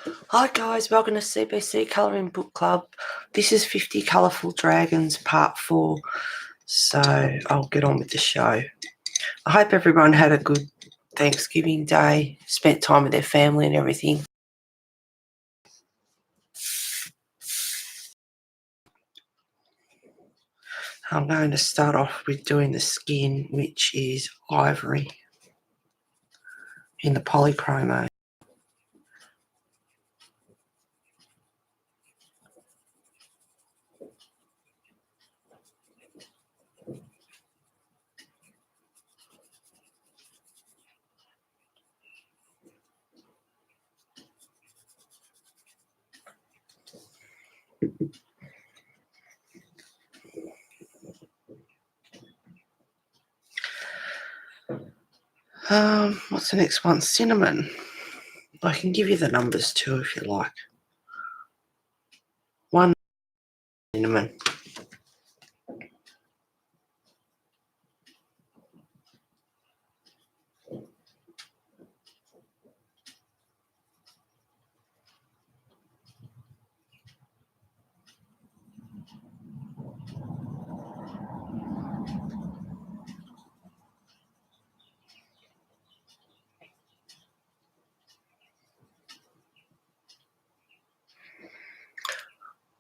Hi guys, welcome to CBC Colouring Book Club. This is 50 Colourful Dragons Part 4, so I'll get on with the show. I hope everyone had a good Thanksgiving Day, spent time with their family and everything. I'm going to start off with doing the skin, which is ivory in the polychrome. What's the next one? Cinnamon. I can give you the numbers too if you like. 1 cinnamon.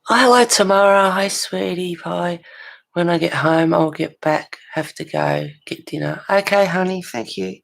Hello Tamara, hi sweetie pie. When I get home I'll get back, have to go get dinner. Okay honey, thank you.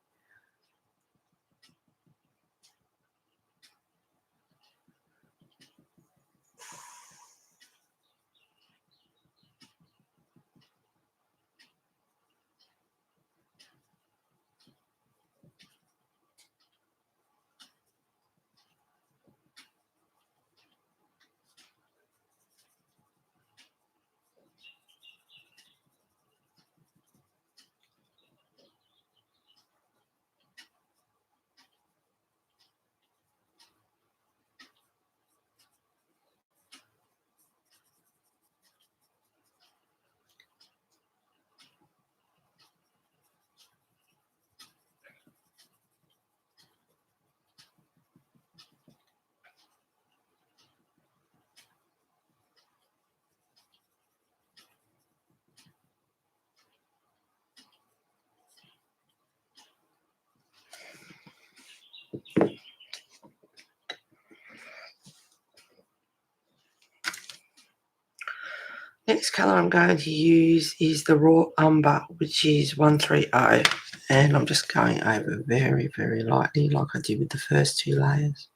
Next colour I'm going to use is the raw umber, which is 130, and I'm just going over very, very lightly like I did with the first two layers.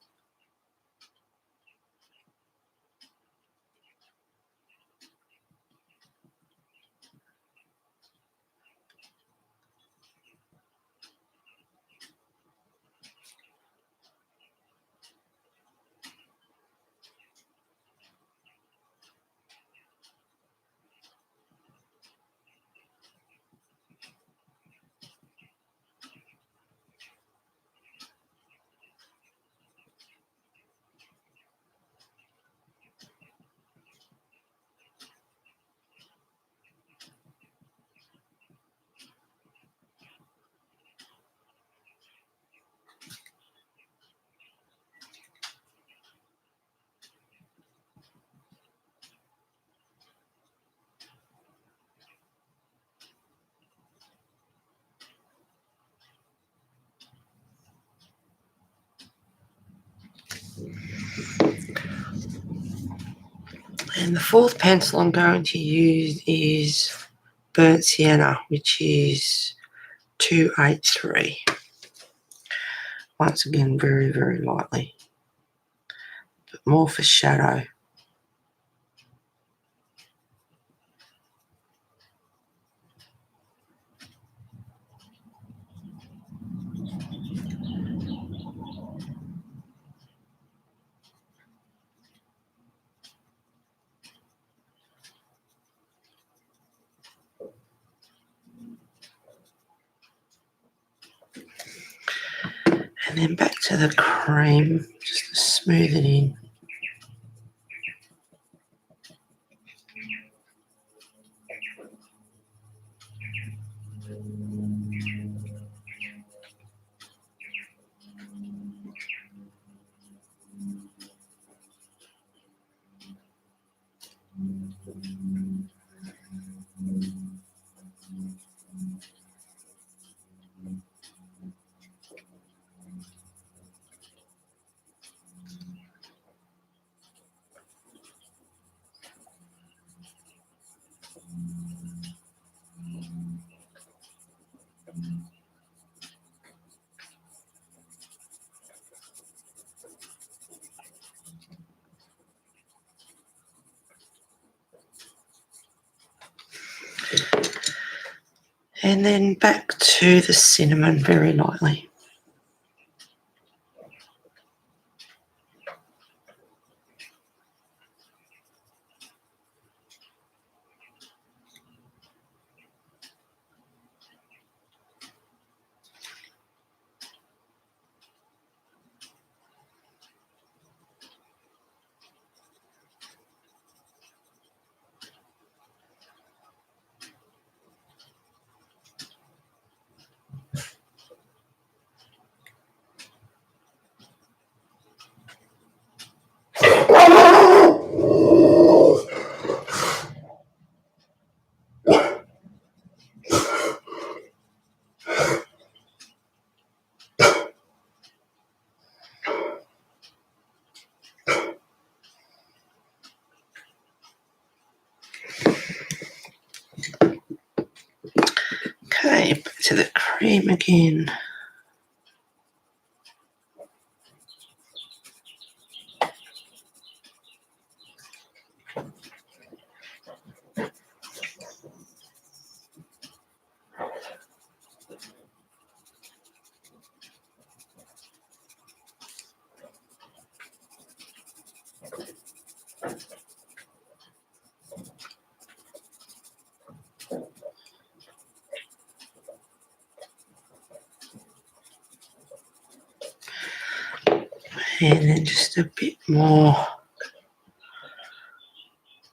And the fourth pencil I'm going to use is burnt sienna, which is 283. Once again, very, very lightly, but more for shadow. And then back to the cream, just to smooth it in. And then back to the cinnamon very lightly. Okay, back to the cream again. And then just a bit more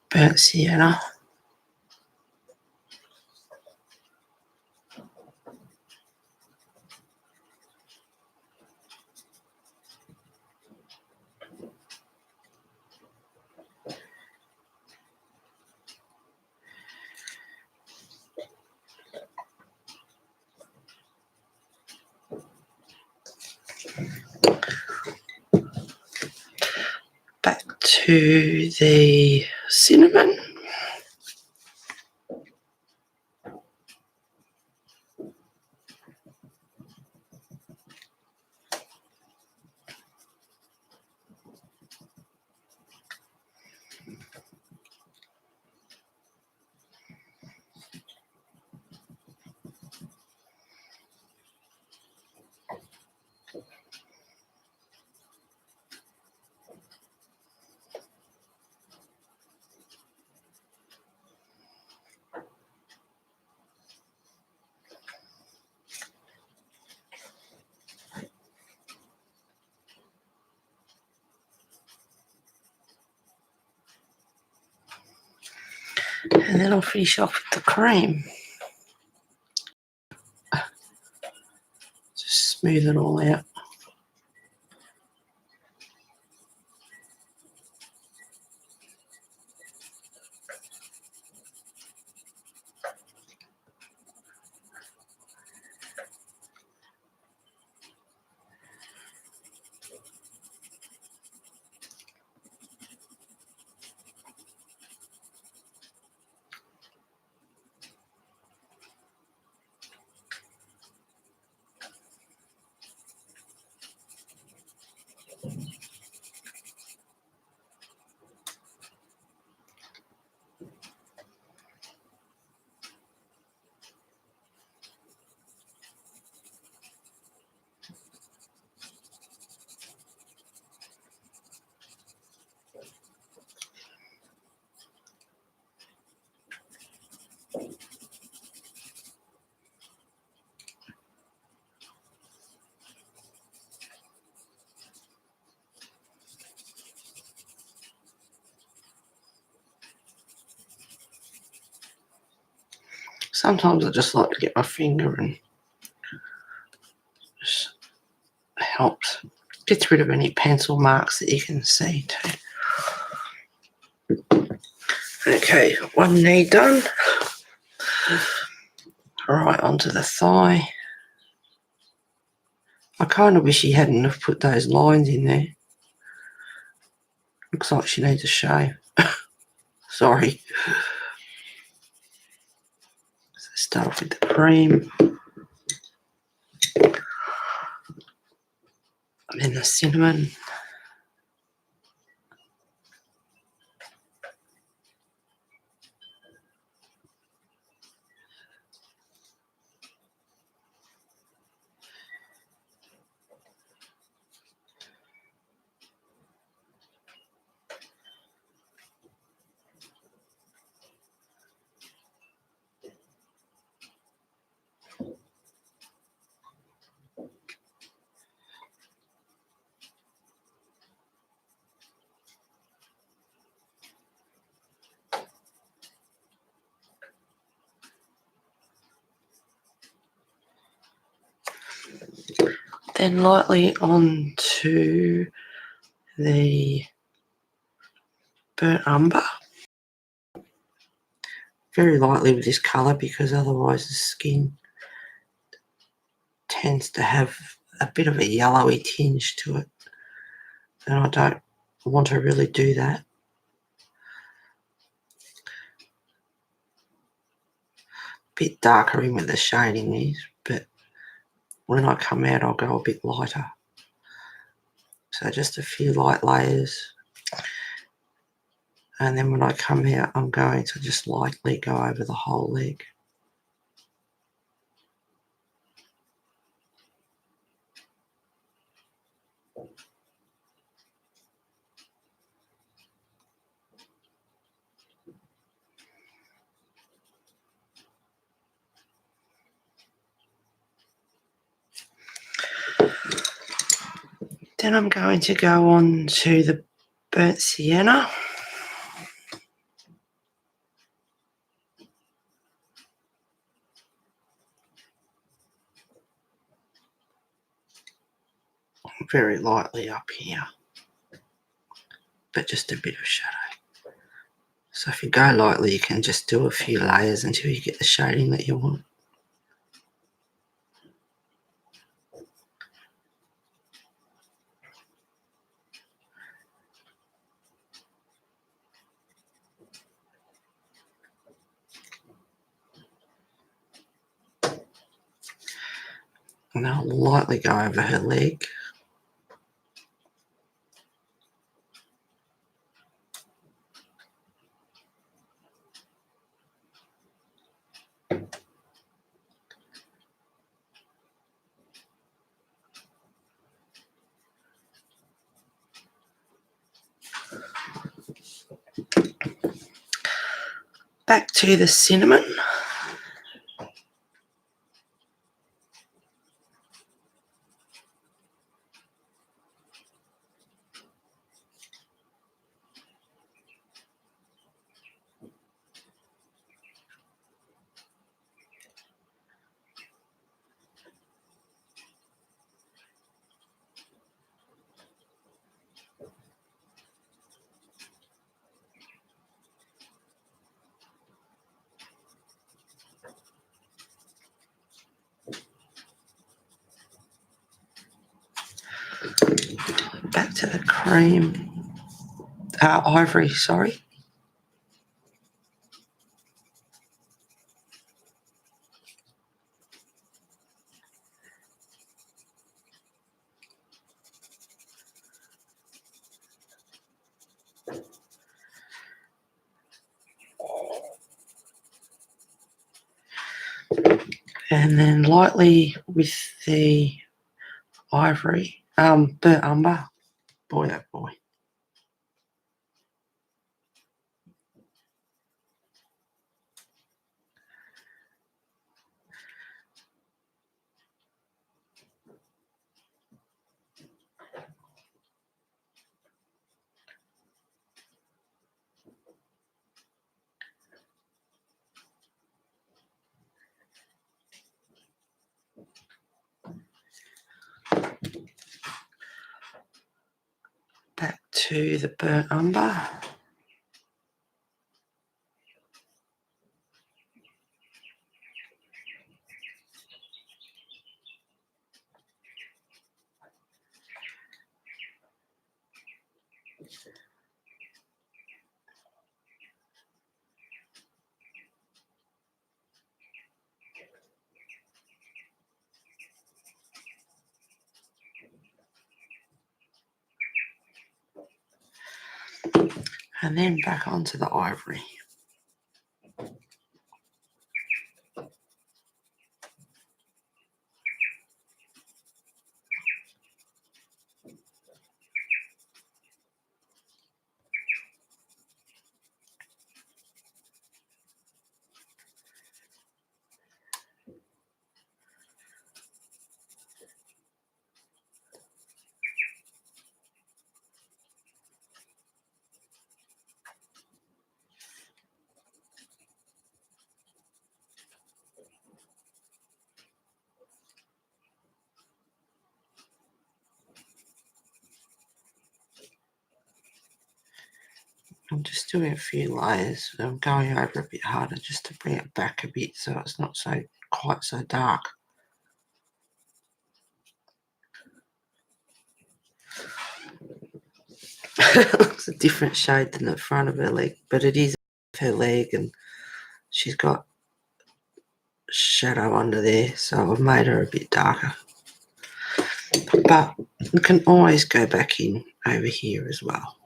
burnt sienna. Back to the cinnamon. And then I'll finish off with the cream. Just smooth it all out. Sometimes I just like to get my finger and just helps. Gets rid of any pencil marks that you can see too. Okay, one knee done. Right, onto the thigh. I kind of wish he hadn't have put those lines in there. Looks like she needs a shave. Sorry. So start off with the cream. And then the cinnamon. Then lightly onto the burnt umber. Very lightly with this colour because otherwise the skin tends to have a bit of a yellowy tinge to it, and I don't want to really do that. Bit darker in with the shading is, but when I come out I'll go a bit lighter. So just a few light layers, and then when I come out I'm going to just lightly go over the whole leg. Then I'm going to go on to the burnt sienna. Very lightly up here, but just a bit of shadow. So if you go lightly, you can just do a few layers until you get the shading that you want. And I'll lightly go over her leg. Back to the cinnamon. Back to the cream, ivory, sorry. And then lightly with the ivory, burnt umber. Boy, oh boy. Back to the burnt umber. And then back onto the ivory. I'm just doing a few layers. I'm going over a bit harder just to bring it back a bit so it's not quite so dark. It looks a different shade than the front of her leg, but it is her leg, and she's got shadow under there, so I've made her a bit darker. But you can always go back in over here as well.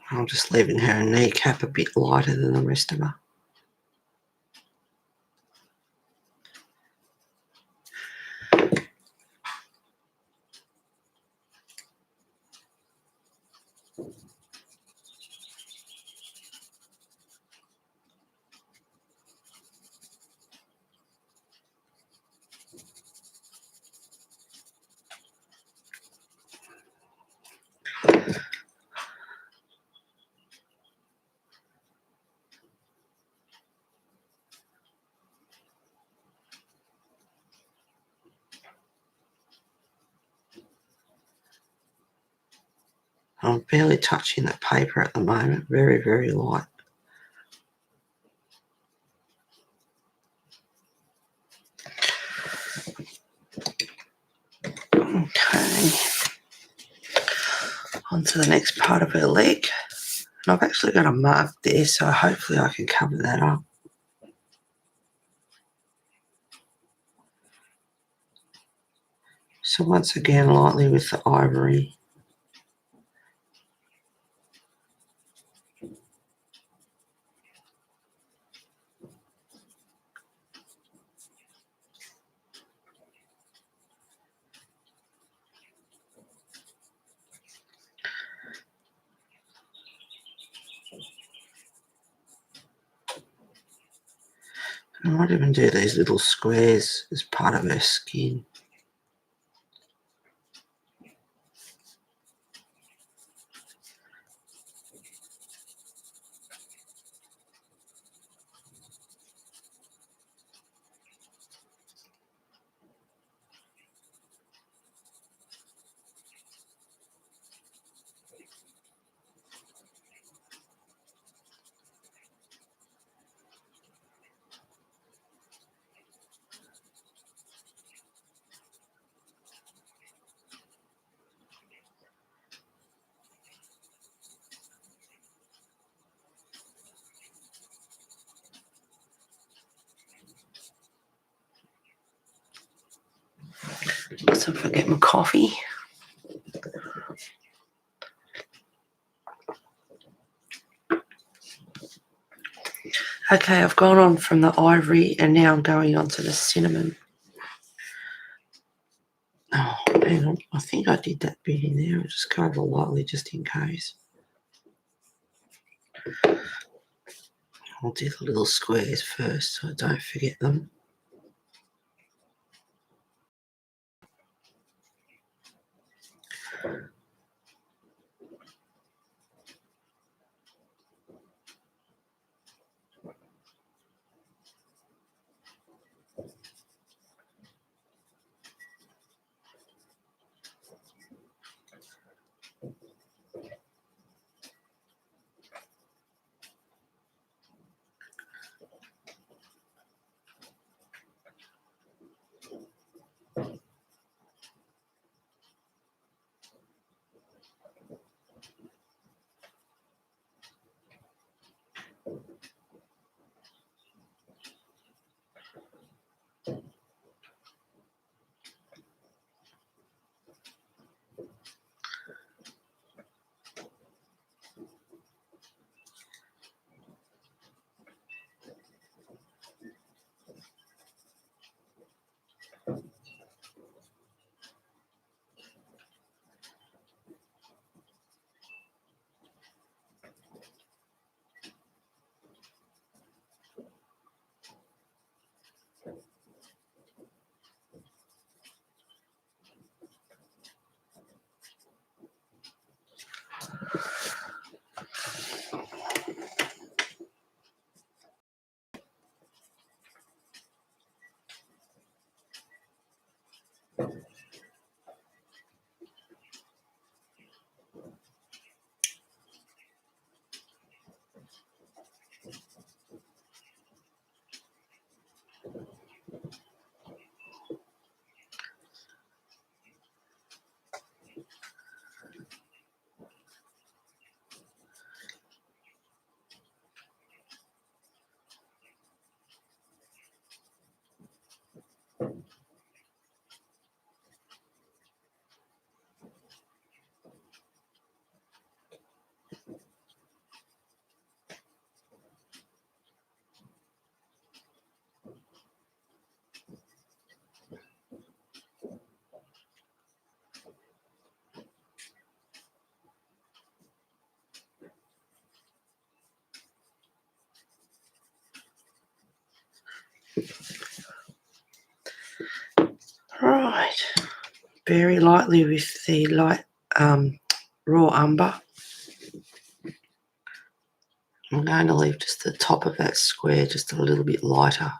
I'm just leaving her kneecap a bit lighter than the rest of her. I'm barely touching the paper at the moment, very, very light. Okay, on to the next part of her leg. And I've actually got a mark there, so hopefully I can cover that up. So once again, lightly with the ivory. I might even do these little squares as part of her skin. Mustn't forget my coffee. Okay, I've gone on from the ivory and now I'm going on to the cinnamon. Oh, hang on. I think I did that bit in there. I'll just go over lightly just in case. I'll do the little squares first so I don't forget them. very lightly with the light raw umber. I'm going to leave just the top of that square just a little bit lighter.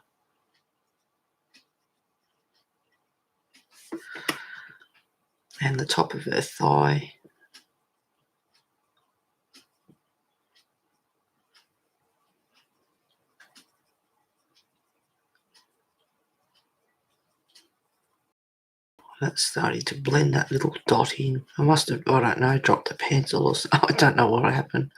And the top of her thigh. That's starting to blend that little dot in. I must have, I don't know, dropped the pencil or something. I don't know what happened.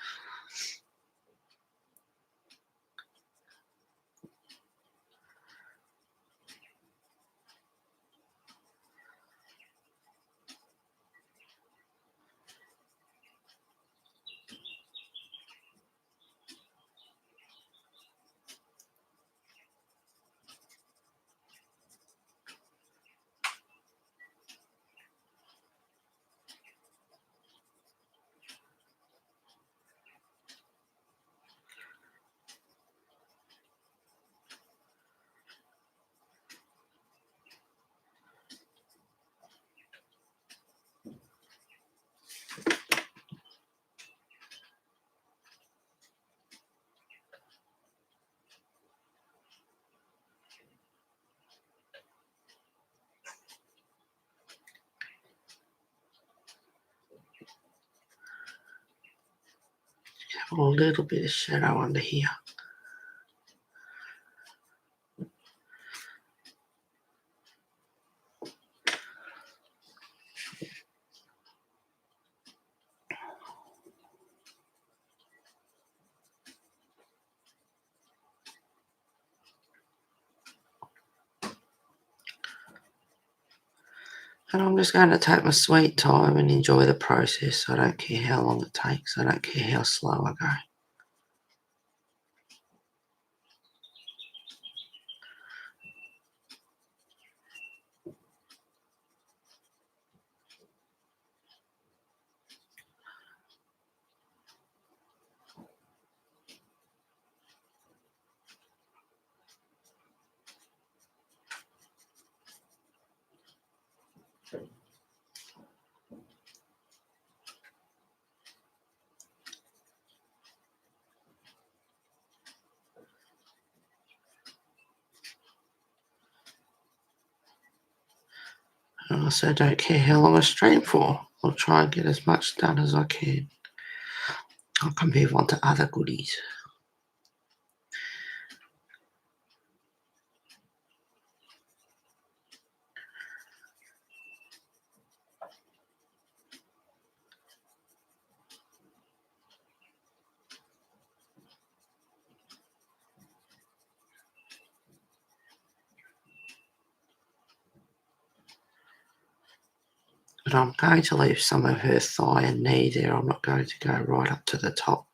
Have a little bit of shadow under here. And I'm just going to take my sweet time and enjoy the process. I don't care how long it takes. I don't care how slow I go. And I also don't care how long I stream for. I'll try and get as much done as I can. I can move on to other goodies. But I'm going to leave some of her thigh and knee there. I'm not going to go right up to the top.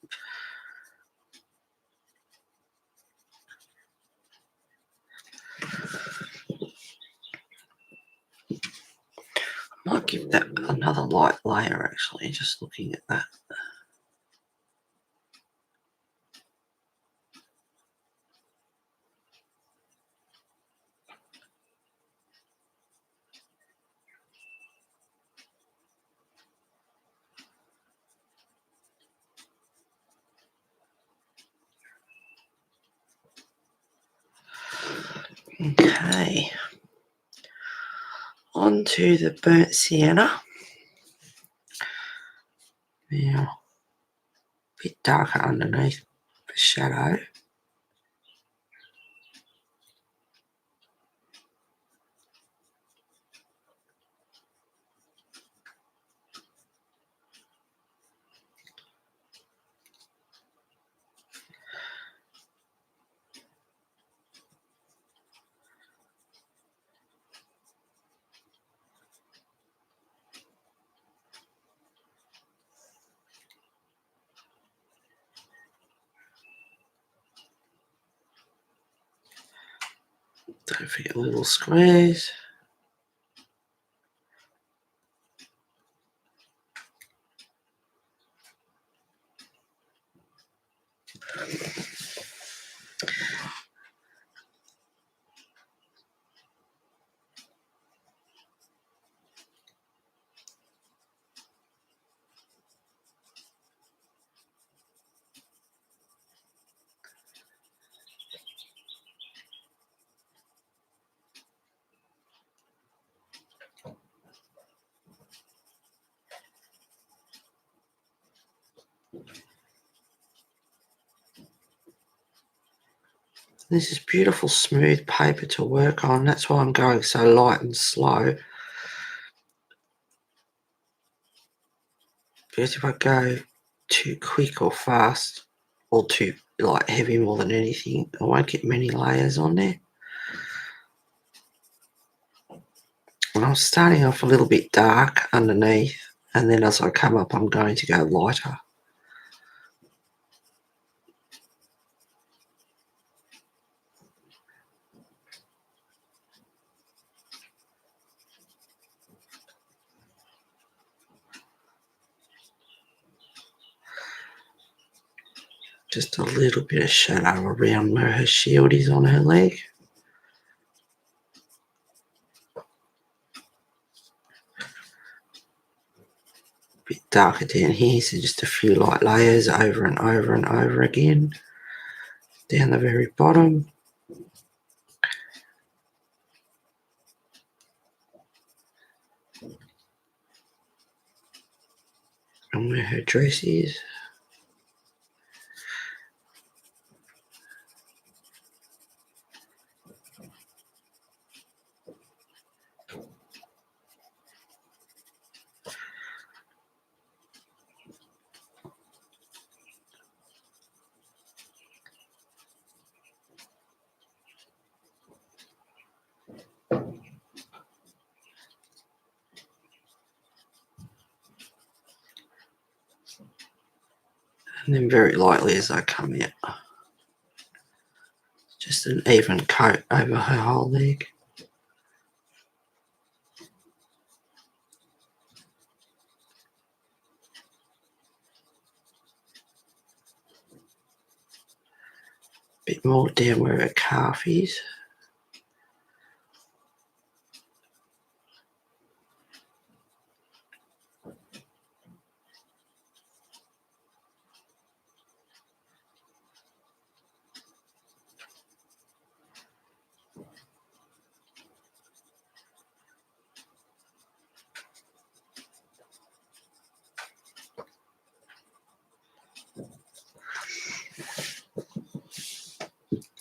I might give that another light layer actually, just looking at that. Okay. On to the burnt sienna. Now, a bit darker underneath the shadow. Don't forget little squares. This is beautiful, smooth paper to work on. That's why I'm going so light and slow. Because if I go too quick or fast or too heavy more than anything, I won't get many layers on there. And I'm starting off a little bit dark underneath, and then as I come up, I'm going to go lighter. Just a little bit of shadow around where her shield is on her leg. A bit darker down here, so just a few light layers over and over and over again. Down the very bottom. And where her dress is. And then very lightly as I come out. Just an even coat over her whole leg. Bit more down where her calf is.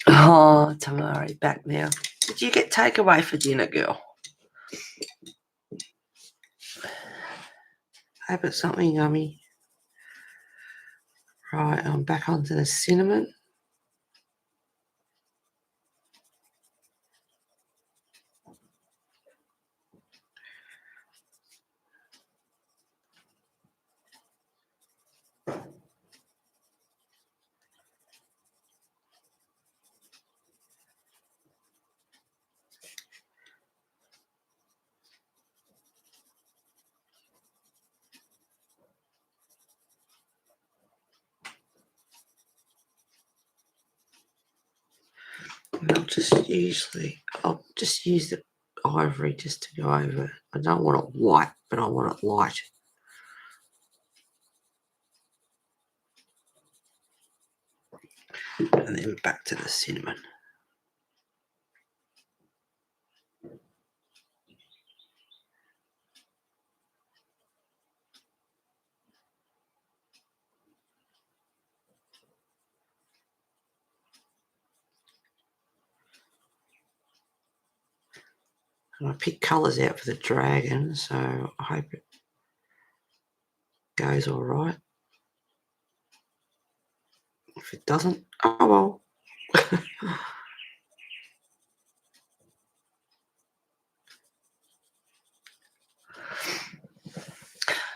Oh, Tamari, back now. Did you get takeaway for dinner, girl? Hope it's something yummy. Right, I'm back onto the cinnamon. And I'll just use the ivory just to go over. I don't want it white, but I want it light. And then back to the cinnamon. And I picked colours out for the dragon, so I hope it goes all right. If it doesn't, oh well.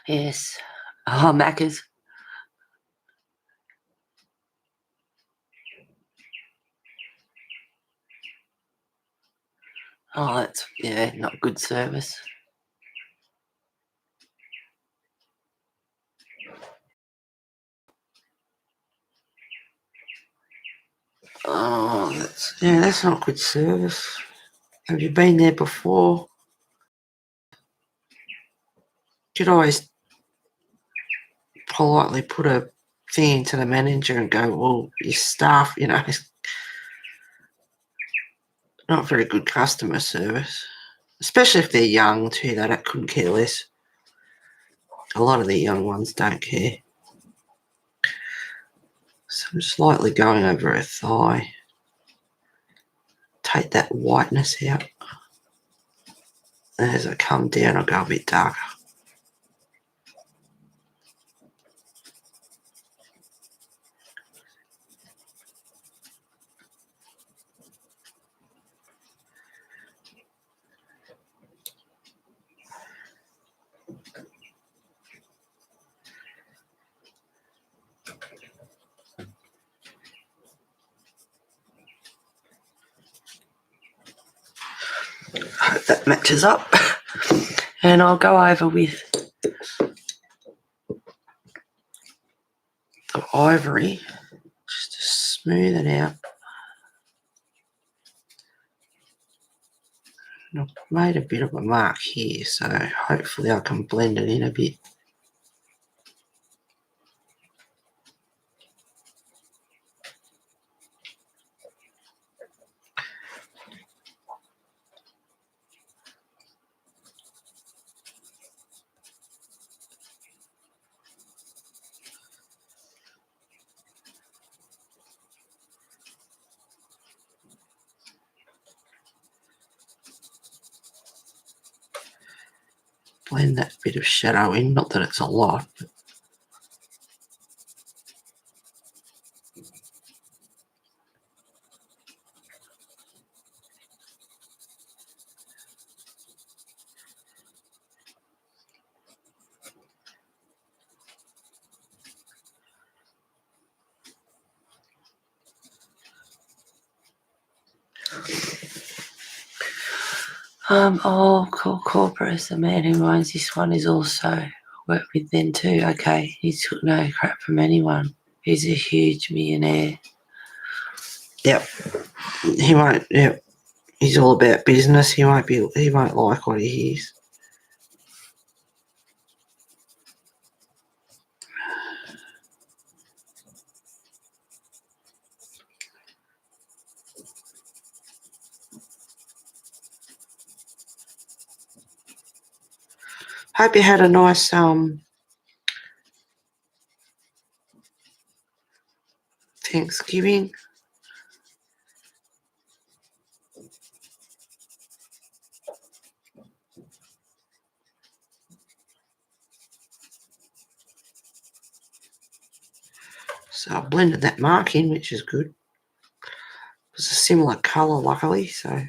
Yes. Oh, Macca's. Oh, that's, yeah, not good service. Oh, that's not good service. Have you been there before? Should always politely put a thing to the manager and go, well, your staff, not very good customer service. Especially if they're young too, they couldn't care less. A lot of the young ones don't care. So I'm slightly going over her thigh. Take that whiteness out. And as I come down, I'll go a bit darker. I hope that matches up. And I'll go over with the ivory just to smooth it out. And I've made a bit of a mark here, so hopefully I can blend it in a bit. Blend that bit of shadow in, not that it's a lot, but cool. Corporate, the man who owns this one is also worked with then too. Okay, he took no crap from anyone. He's a huge millionaire. Yep. He won't. Yep. He's all about business. He won't like what he hears. Hope you had a nice Thanksgiving. So I blended that mark in, which is good. It's a similar colour, luckily, so.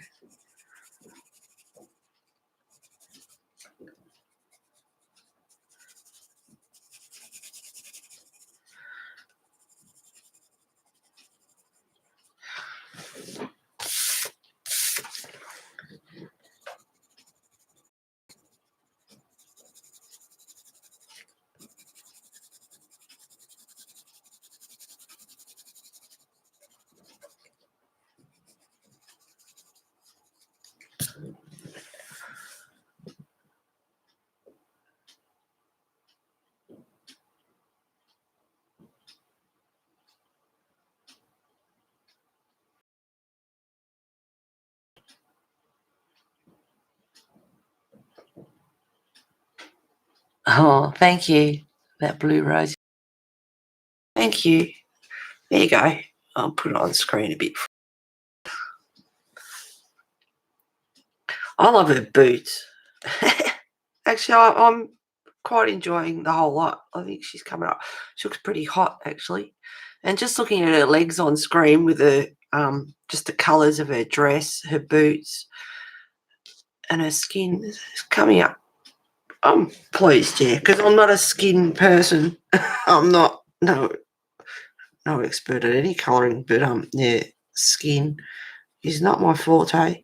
Oh, thank you. That blue rose. Thank you. There you go. I'll put it on screen a bit. I love her boots. Actually, I'm quite enjoying the whole lot. I think she's coming up. She looks pretty hot, actually. And just looking at her legs on screen with her, just the colours of her dress, her boots, and her skin is coming up. I'm pleased, yeah, because I'm not a skin person. I'm not no expert at any colouring, but yeah, skin is not my forte.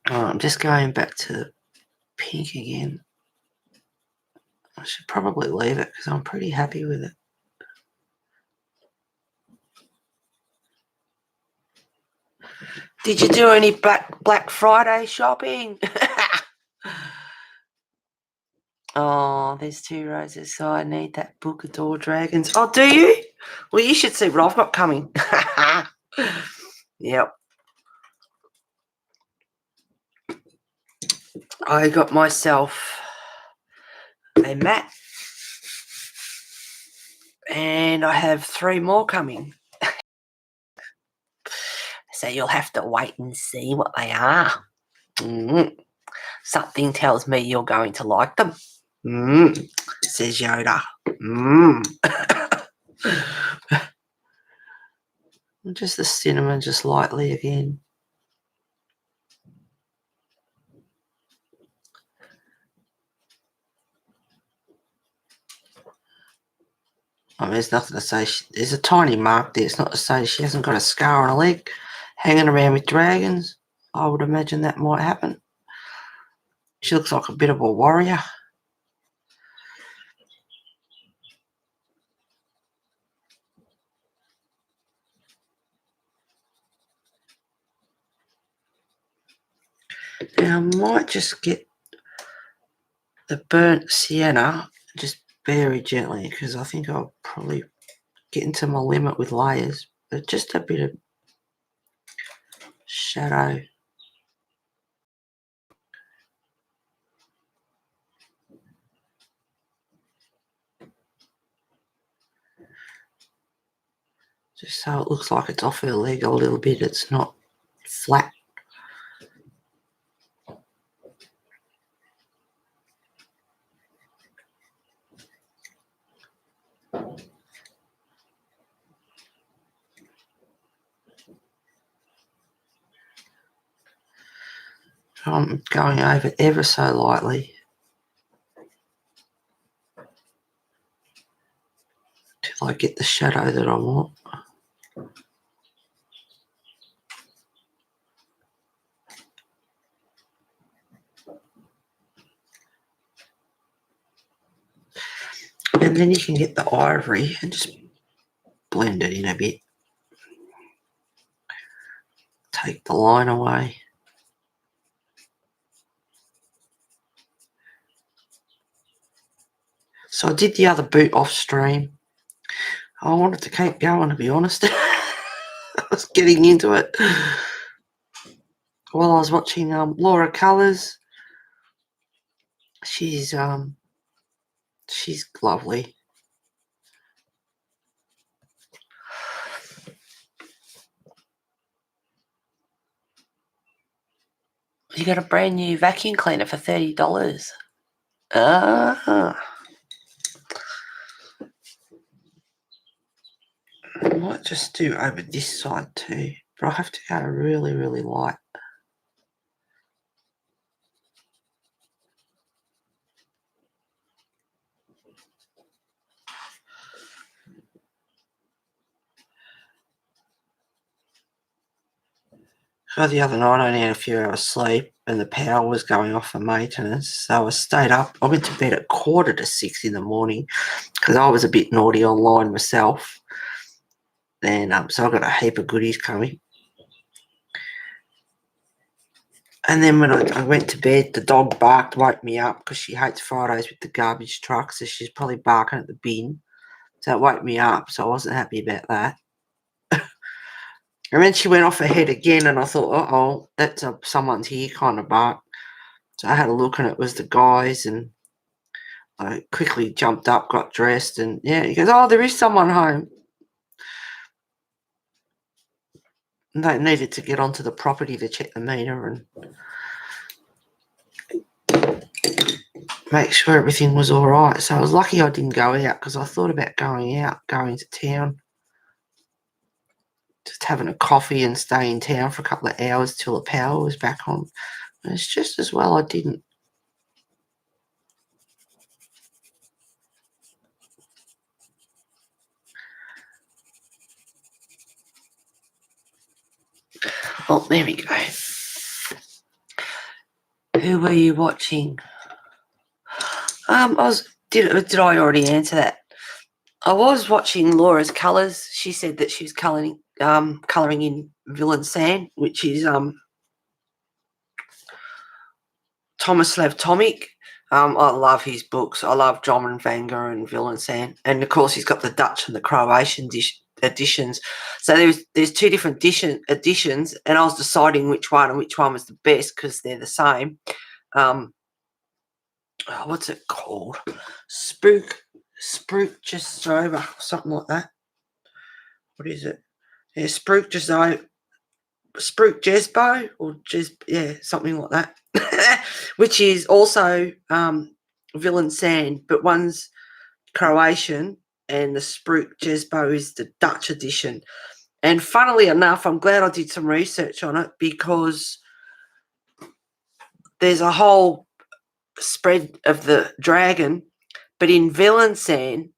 I'm just going back to pink again. I should probably leave it because I'm pretty happy with it. Did you do any Black Friday shopping? Oh, there's 2 roses, so I need that book of Door Dragons. Oh, do you? Well, you should see what I've got coming. Yep. I got myself Hey, Matt. And I have 3 more coming. So you'll have to wait and see what they are. Something tells me you're going to like them. Says Yoda. Just the cinnamon, just lightly again. I mean, there's nothing to say. There's a tiny mark there. It's not to say she hasn't got a scar on her leg. Hanging around with dragons, I would imagine that might happen. She looks like a bit of a warrior. Now, I might just get the burnt sienna, just very gently, because I think I'll probably get into my limit with layers, but just a bit of shadow. Just so it looks like it's off her leg a little bit, it's not flat. I'm going over ever so lightly till I get the shadow that I want. And then you can get the ivory and just blend it in a bit. Take the line away. So I did the other boot off stream. I wanted to keep going, to be honest. I was getting into it while I was watching Laura Colours. She's lovely. You got a brand new vacuum cleaner for $30. I might just do over this side too, but I'll have to go really, really light. So the other night I only had a few hours sleep and the power was going off for maintenance, so I stayed up. I went to bed at 5:45 in the morning because I was a bit naughty online myself. And so I got a heap of goodies coming. And then when I went to bed, the dog barked, woke me up because she hates Fridays with the garbage truck, so she's probably barking at the bin. So it woke me up, so I wasn't happy about that. And then she went off her head again, and I thought, uh-oh, that's a someone's here kind of bark. So I had a look, and it was the guys, and I quickly jumped up, got dressed, and yeah, he goes, oh, there is someone home. And they needed to get onto the property to check the meter and make sure everything was all right. So I was lucky I didn't go out because I thought about going to town, just having a coffee and stay in town for a couple of hours till the power was back on. And it's just as well I didn't. Oh, there we go. Who were you watching? Did I already answer that? I was watching Laura's Colours. She said that she was colouring in Villain Sand, which is Tomislav Tomic. I love his books. I love John Vanger and Villain Sand, and of course he's got the Dutch and the Croatian editions. So there's 2 different editions, and I was deciding which one was the best because they're the same. what's it called? Spook just over, something like that. What is it? Yeah, Spruik Jesbo or something like that. Which is also Villain Sand, but one's Croatian and the Spruik Jesbo is the Dutch edition. And funnily enough, I'm glad I did some research on it because there's a whole spread of the dragon, but in Villain Sand,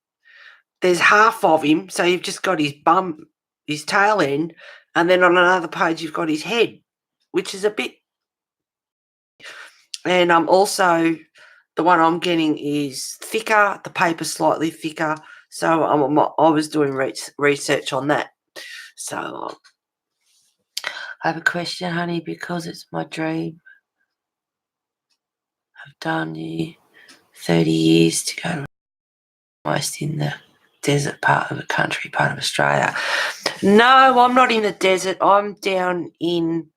there's half of him, so you've just got his bum, his tail end, and then on another page you've got his head, which is a bit. And also the one I'm getting is thicker, the paper's slightly thicker, so I was doing research on that. So I have a question, honey, because it's my dream. I've done 30 years to go almost in the desert part of the country, part of Australia. No, I'm not in the desert. I'm down in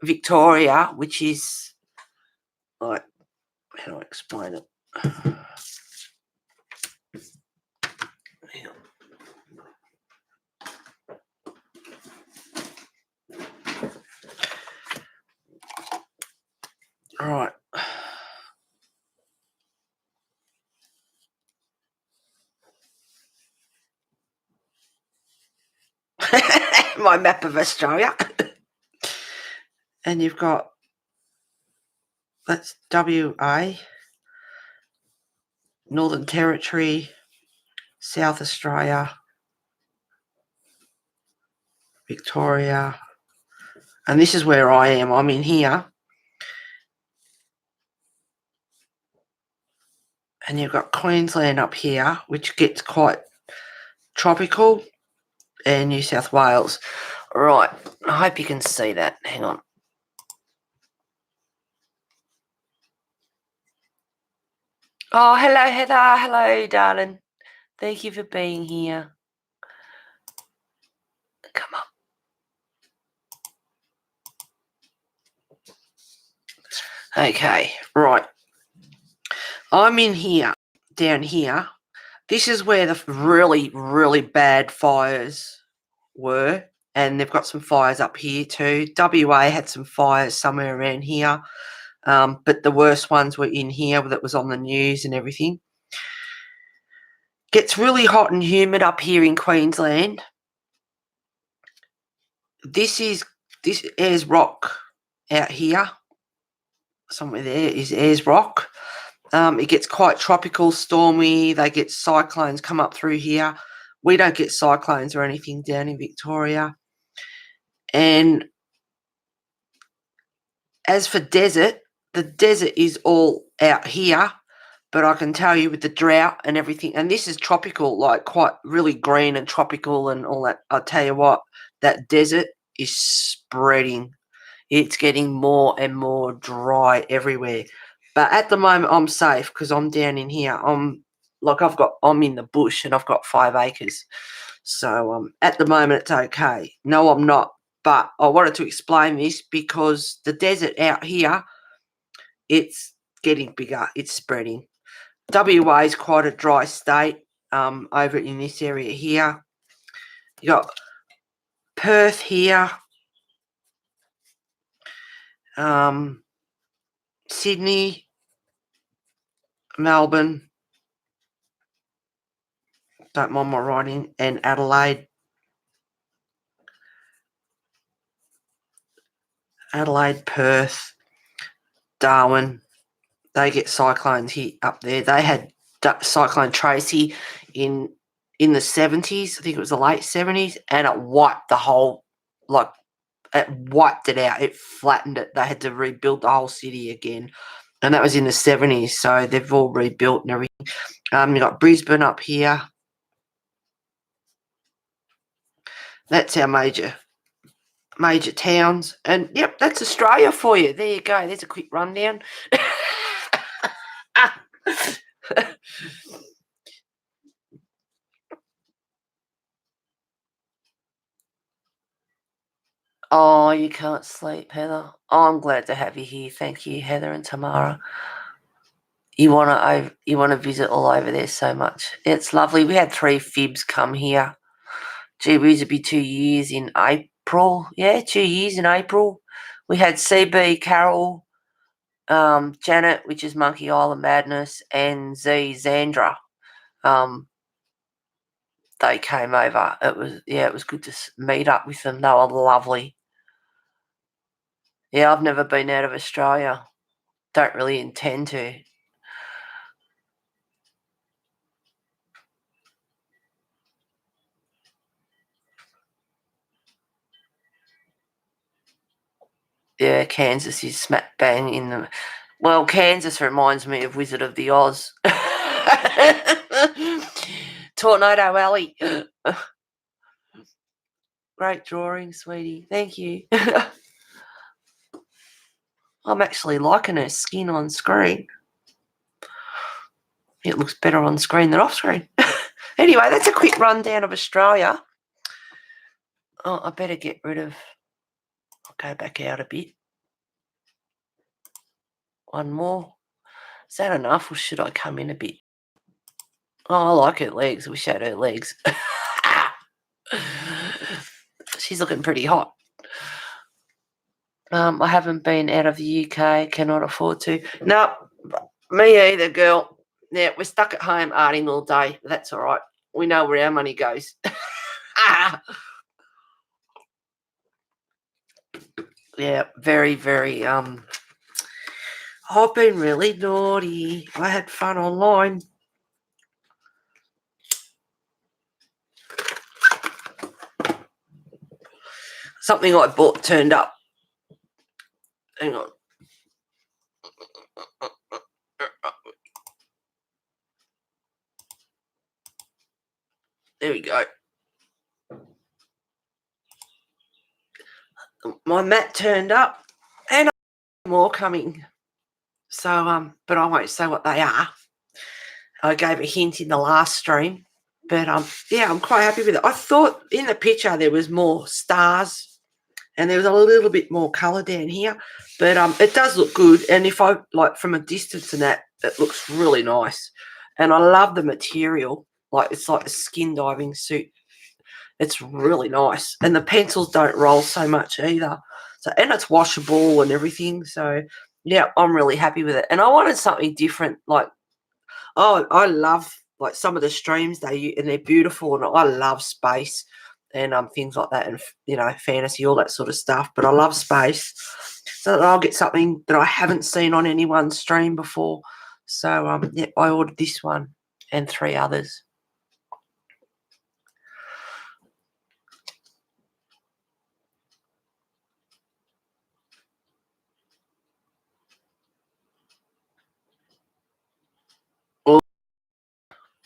Victoria, which is like, how do I explain it? All right. My map of Australia. And you've got, that's WA, Northern Territory, South Australia, Victoria, and this is where I am. I'm in here. And you've got Queensland up here, which gets quite tropical, and New South Wales. Right, I hope you can see that. Hang on. Oh, hello, Heather. Hello, darling. Thank you for being here. Come on. Okay, right. I'm in here, down here. This is where the really, really bad fires were, and they've got some fires up here too. WA had some fires somewhere around here, but the worst ones were in here that was on the news and everything. Gets really hot and humid up here in Queensland. This Ayers Rock out here. Somewhere there is Ayers Rock. It gets quite tropical, stormy. They get cyclones come up through here. We don't get cyclones or anything down in Victoria. And as for desert, the desert is all out here. But I can tell you with the drought and everything, and this is tropical, like quite really green and tropical and all that. I'll tell you what, that desert is spreading. It's getting more and more dry everywhere. But at the moment, I'm safe because I'm down in here. I'm in the bush and I've got 5 acres. So at the moment, it's okay. No, I'm not. But I wanted to explain this because the desert out here, it's getting bigger. It's spreading. WA is quite a dry state over in this area here. You got Perth here, Sydney, Melbourne, don't mind my writing, and Adelaide. Adelaide, Perth, Darwin, they get cyclones here up there. They had Cyclone Tracy in the 70s. I think it was the late 70s, and it wiped the whole, it wiped it out. It flattened it. They had to rebuild the whole city again, and that was in the 70s. So they've all rebuilt and everything. You got Brisbane up here. That's our major towns, and yep, that's Australia for you. There you go. There's a quick rundown. Oh, you can't sleep, Heather. I'm glad to have you here. Thank you, Heather and Tamara. You want to visit all over there so much. It's lovely. We had 3 fibs come here. Gee whiz, it'd be 2 years in April. Yeah, 2 years in April. We had CB, Carol, Janet, which is Monkey Island Madness, and Zandra. They came over. It was good to meet up with them. They were lovely. Yeah, I've never been out of Australia. Don't really intend to. Yeah, Kansas is smack bang in the... Well, Kansas reminds me of Wizard of the Oz. Tornado Alley. Great drawing, sweetie. Thank you. I'm actually liking her skin on screen. It looks better on screen than off screen. Anyway, that's a quick rundown of Australia. Oh, I better get rid of... I'll go back out a bit. One more. Is that enough, or should I come in a bit? Oh, I like her legs. We showed her legs. She's looking pretty hot. I haven't been out of the UK. Cannot afford to. No, me either, girl. Yeah, we're stuck at home arting all day. That's all right. We know where our money goes. Yeah, very, very. I've been really naughty. I had fun online. Something I bought turned up. Hang on. There we go. My mat turned up, and more coming. So, but I won't say what they are. I gave a hint in the last stream, but yeah, I'm quite happy with it. I thought in the picture there was more stars, and there was a little bit more colour down here, but it does look good. And if I like from a distance and that, it looks really nice. And I love the material. Like it's like a skin diving suit. It's really nice, and the pencils don't roll so much either. So, and it's washable and everything. So, yeah, I'm really happy with it. And I wanted something different. Like, oh, I love like some of the streams and they're beautiful, and I love space and things like that, and fantasy, all that sort of stuff. But I love space, so that I'll get something that I haven't seen on anyone's stream before. So, yeah, I ordered this one and 3 others.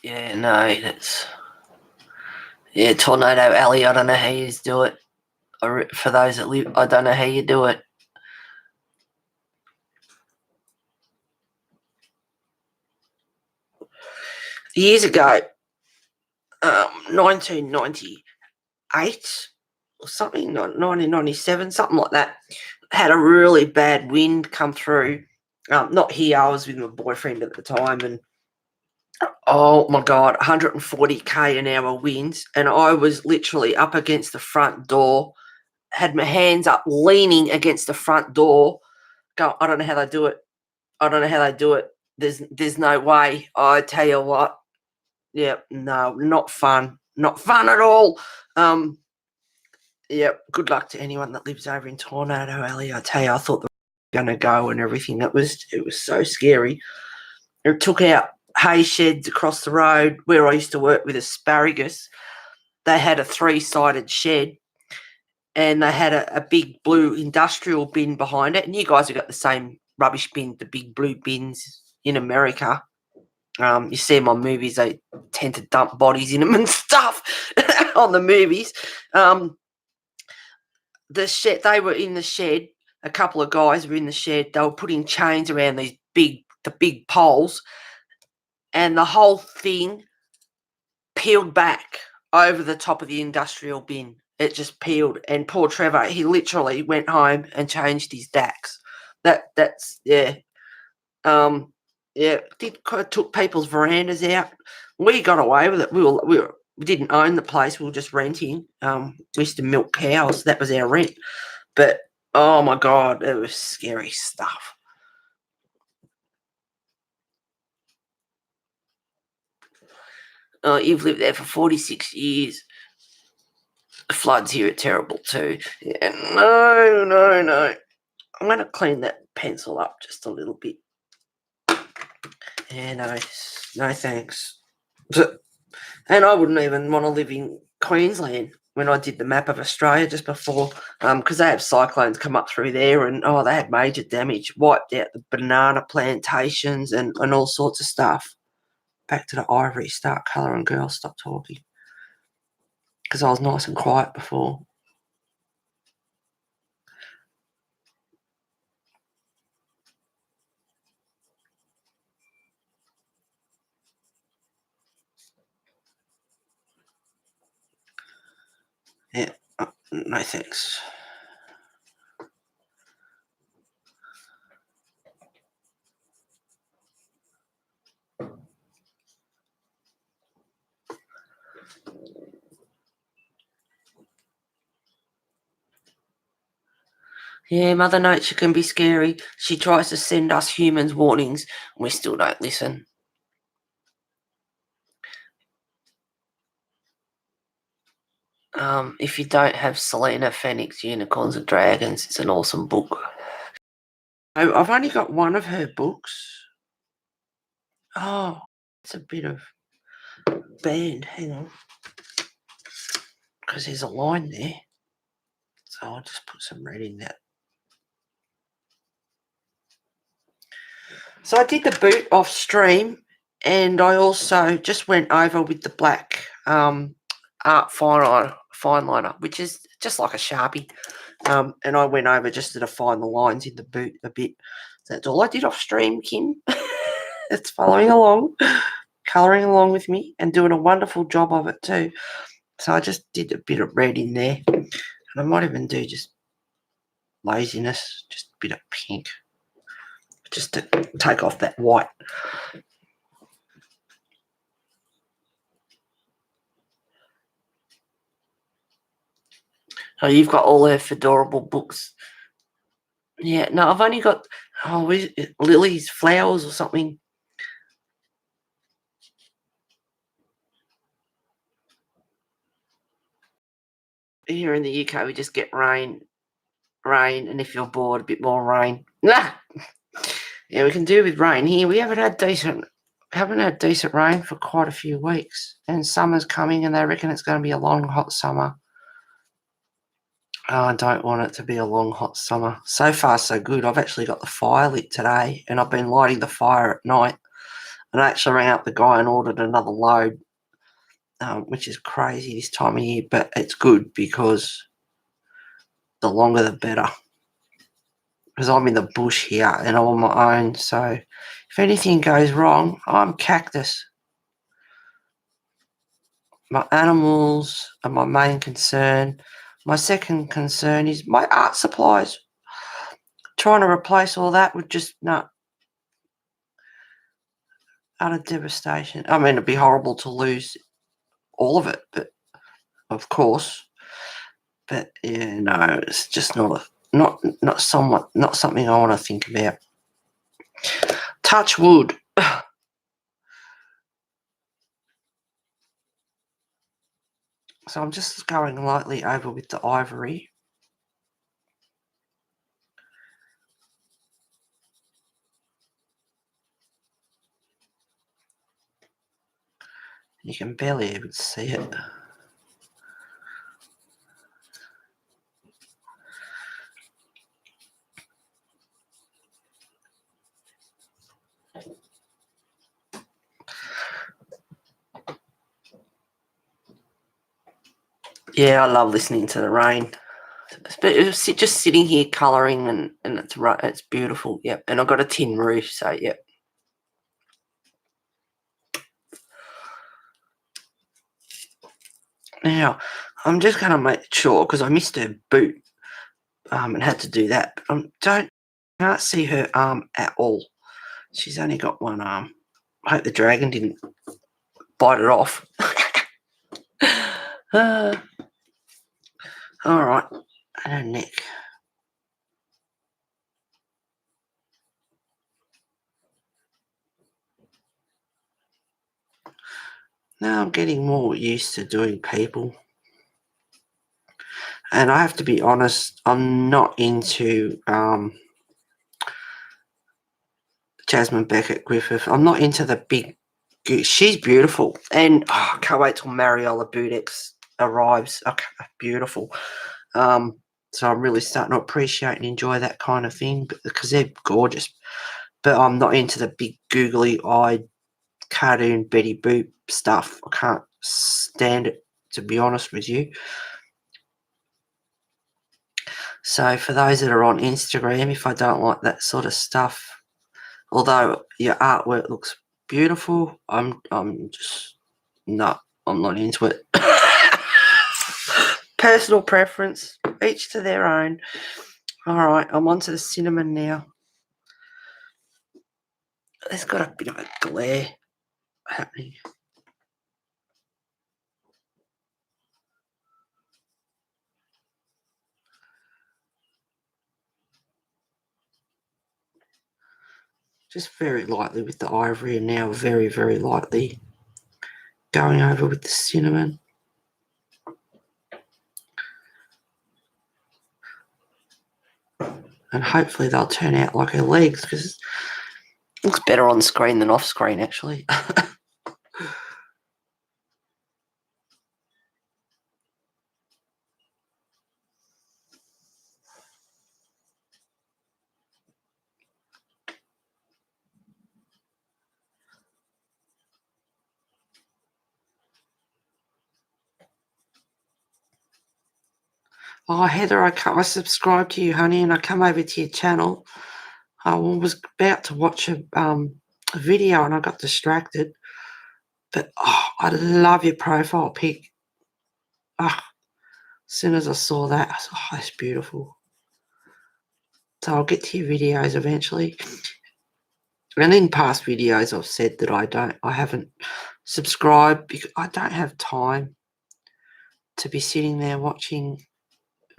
Yeah, no, that's... Yeah, Tornado Alley, I don't know how you do it. For those that live, I don't know how you do it. Years ago, 1998 or something, 1997, something like that, had a really bad wind come through. Not here, I was with my boyfriend at the time, and oh my God, 140k an hour winds, and I was literally up against the front door, had my hands up, leaning against the front door. I don't know how they do it. I don't know how they do it. There's no way. I tell you what. Yeah, no, not fun. Not fun at all. Yeah, good luck to anyone that lives over in Tornado Alley. I tell you, I thought they were going to go and everything. It was so scary. It took out hay sheds across the road where I used to work with asparagus. They had a 3-sided shed, and they had a big blue industrial bin behind it. And you guys have got the same rubbish bin, the big blue bins in America. You see them on movies, they tend to dump bodies in them and stuff on the movies. The shed, they were in the shed, a couple of guys were in the shed, they were putting chains around the big poles, and the whole thing peeled back over the top of the industrial bin. It just peeled, and poor Trevor, he literally went home and changed his DAX. That's yeah. Yeah, took people's verandas out. We got away with it. We didn't own the place. We were just renting. We used to milk cows. That was our rent. But oh my god, it was scary stuff. Oh, you've lived there for 46 years. The floods here are terrible too. Yeah, no. I'm going to clean that pencil up just a little bit. Yeah, no thanks. And I wouldn't even want to live in Queensland when I did the map of Australia just before, because they have cyclones come up through there, and they had major damage, wiped out the banana plantations and all sorts of stuff. Back to the ivory, start colouring, girl, stop talking. Because I was nice and quiet before. Yeah, no thanks. Yeah, Mother Nature can be scary. She tries to send us humans warnings, and we still don't listen. If you don't have Selena Fenwick's Unicorns and Dragons, it's an awesome book. I've only got one of her books. Oh, it's a bit of band. Hang on. Because there's a line there. So I'll just put some red in that. So I did the boot off stream, and I also just went over with the black art fine liner, which is just like a Sharpie. And I went over just to define the lines in the boot a bit. That's all I did off stream, Kim. It's following along, colouring along with me, and doing a wonderful job of it too. So I just did a bit of red in there. And I might even do just laziness, just a bit of pink, just to take off that white. Oh, you've got all her Fedorable books. Yeah, no, I've only got, lilies, flowers or something. Here in the UK, we just get rain, and if you're bored, a bit more rain. Nah! Yeah, we can do with rain here. We haven't had decent rain for quite a few weeks, and summer's coming, and they reckon it's going to be a long, hot summer. Oh, I don't want it to be a long, hot summer. So far, so good. I've actually got the fire lit today, and I've been lighting the fire at night. And I actually rang up the guy and ordered another load, which is crazy this time of year, but it's good because the longer the better. Because I'm in the bush here and I'm on my own, so if anything goes wrong, I'm cactus. My animals are my main concern. My second concern is my art supplies. Trying to replace all that would just, utter devastation. I mean, it'd be horrible to lose all of it, but of course. But yeah, no, it's just not something I want to think about. Touch wood. So I'm just going lightly over with the ivory. You can barely even see it. Yeah, I love listening to the rain. But it's just sitting here colouring and it's beautiful. Yep, and I've got a tin roof, so yep. Now, I'm just going to make sure, because I missed her boot and had to do that. But can't see her arm at all. She's only got one arm. I hope the dragon didn't bite it off. All right, and her neck. Now I'm getting more used to doing people. And I have to be honest, I'm not into Jasmine Beckett Griffith. I'm not into the big. She's beautiful, and I can't wait till Mariola Budex arrives. Okay, beautiful. So I'm really starting to appreciate and enjoy that kind of thing, because they're gorgeous. But I'm not into the big googly-eyed cartoon Betty Boop stuff. I can't stand it, to be honest with you. So for those that are on Instagram, if I don't like that sort of stuff, although your artwork looks beautiful, I'm just not. I'm not into it. Personal preference, each to their own. All right, I'm onto the cinnamon now. There's got a bit of a glare happening. Just very lightly with the ivory, and now very, very lightly going over with the cinnamon. And hopefully they'll turn out like her legs, because it looks better on screen than off screen, actually. Oh, Heather, I subscribed to you, honey, and I come over to your channel. I was about to watch a video and I got distracted. But I love your profile pic. As soon as I saw that, I said, that's beautiful. So I'll get to your videos eventually. And in past videos, I've said that I haven't subscribed because I don't have time to be sitting there watching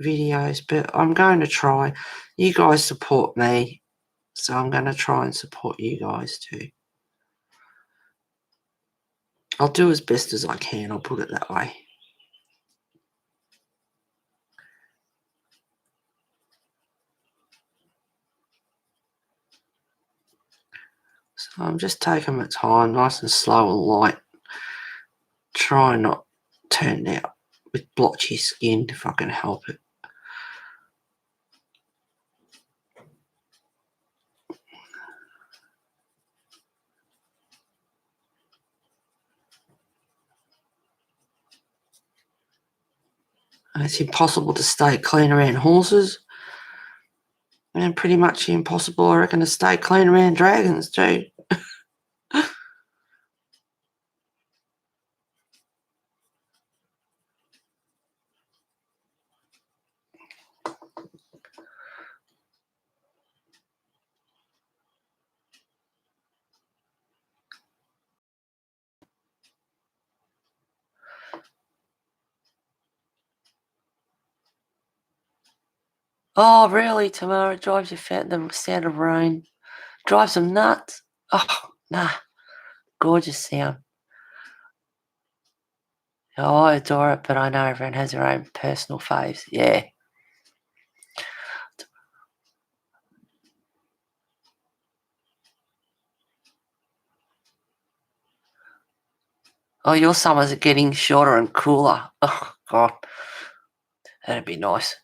videos, but I'm going to try. You guys support me, so I'm going to try and support you guys too. I'll do as best as I can, I'll put it that way. So I'm just taking my time, nice and slow and light. Try not to turn out with blotchy skin if I can help it. And it's impossible to stay clean around horses. And pretty much impossible, I reckon, to stay clean around dragons too. Oh, really, Tamara? It drives you fat, the sound of rain. Drives them nuts. Oh, nah. Gorgeous sound. Oh, I adore it, but I know everyone has their own personal faves. Yeah. Oh, your summers are getting shorter and cooler. Oh, God. That'd be nice.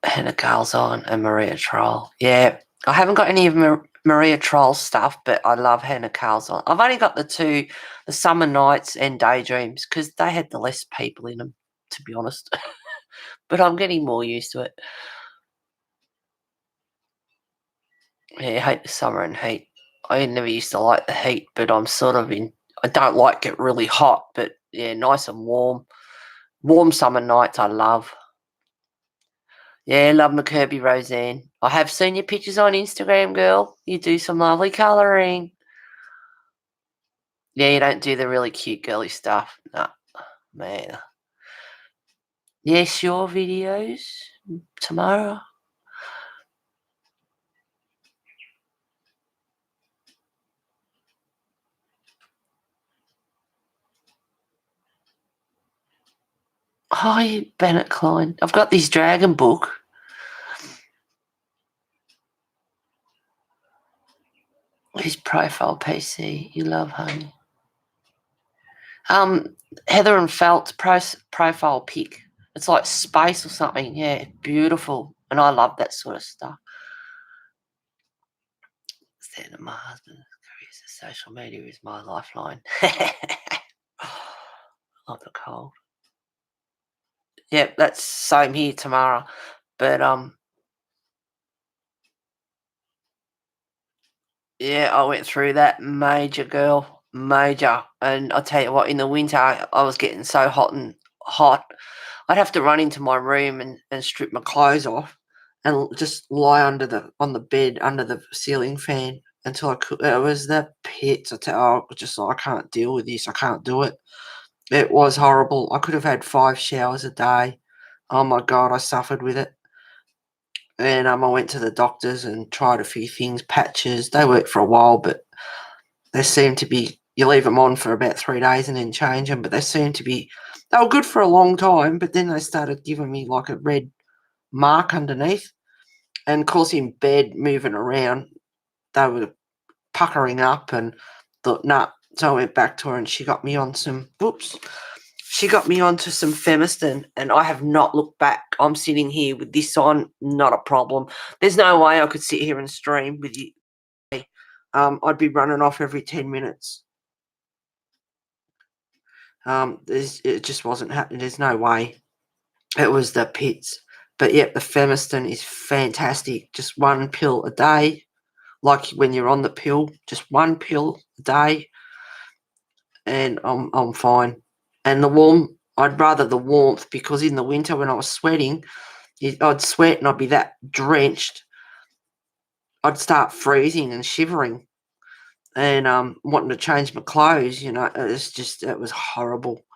Hannah Carlzon and Maria Troll. Yeah. I haven't got any of Maria Troll's stuff, but I love Hannah Carlzon. I've only got the two, the Summer Nights and Daydreams, because they had the less people in them, to be honest. But I'm getting more used to it. Yeah, I hate the summer and heat. I never used to like the heat, but I'm sort of in. I don't like it really hot, but yeah, nice and warm. Warm summer nights I love. Yeah, love my Kirby Roseanne. I have seen your pictures on Instagram, girl. You do some lovely colouring. Yeah, you don't do the really cute girly stuff. No, man. Yes, your videos tomorrow. Hi, Bennett Klein. I've got this dragon book. His profile PC. You love honey. Heather and Felt's profile pic. It's like space or something. Yeah, beautiful. And I love that sort of stuff. Instead of my husband's career, social media is my lifeline. Love the cold. Yep, that's same here tomorrow. But yeah, I went through that major, girl, major. And I'll tell you what, in the winter I was getting so hot. I'd have to run into my room and strip my clothes off and just lie on the bed under the ceiling fan until I could. It was the pits. I was just like, I can't deal with this. I can't do it. It was horrible. I could have had 5 showers a day. Oh my God, I suffered with it. And I went to the doctors and tried a few things, patches. They worked for a while, but they seem to be, you leave them on for about 3 days and then change them, but they were good for a long time, but then they started giving me like a red mark underneath. And of course, in bed, moving around, they were puckering up and thought, nah. So I went back to her and she got me on she got me onto some Femiston, and I have not looked back. I'm sitting here with this on, not a problem. There's no way I could sit here and stream with you. I'd be running off every 10 minutes. It just wasn't happening. There's no way. It was the pits. But yep, the Femiston is fantastic. Just one pill a day. Like when you're on the pill, just one pill a day, and I'm fine. And I'd rather the warmth, because in the winter when I was sweating, I'd sweat and I'd be that drenched. I'd start freezing and shivering and wanting to change my clothes. It was horrible.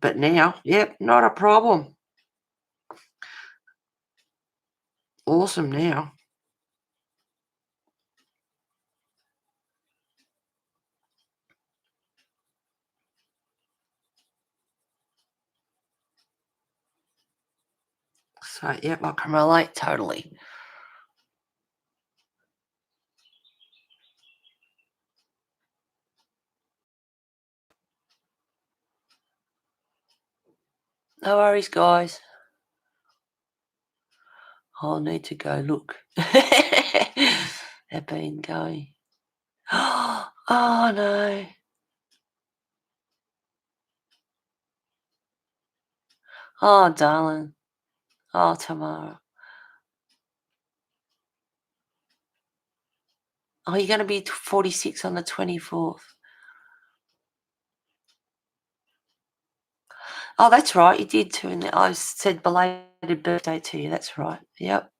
But now, yep, not a problem. Awesome now. So, yep, I can relate totally. No worries, guys. I'll need to go look. They've been going. Oh, no. Oh, darling. Oh, tomorrow. Oh, you're going to be 46 on the 24th. Oh, that's right. You did too. And I said belated birthday to you. That's right. Yep.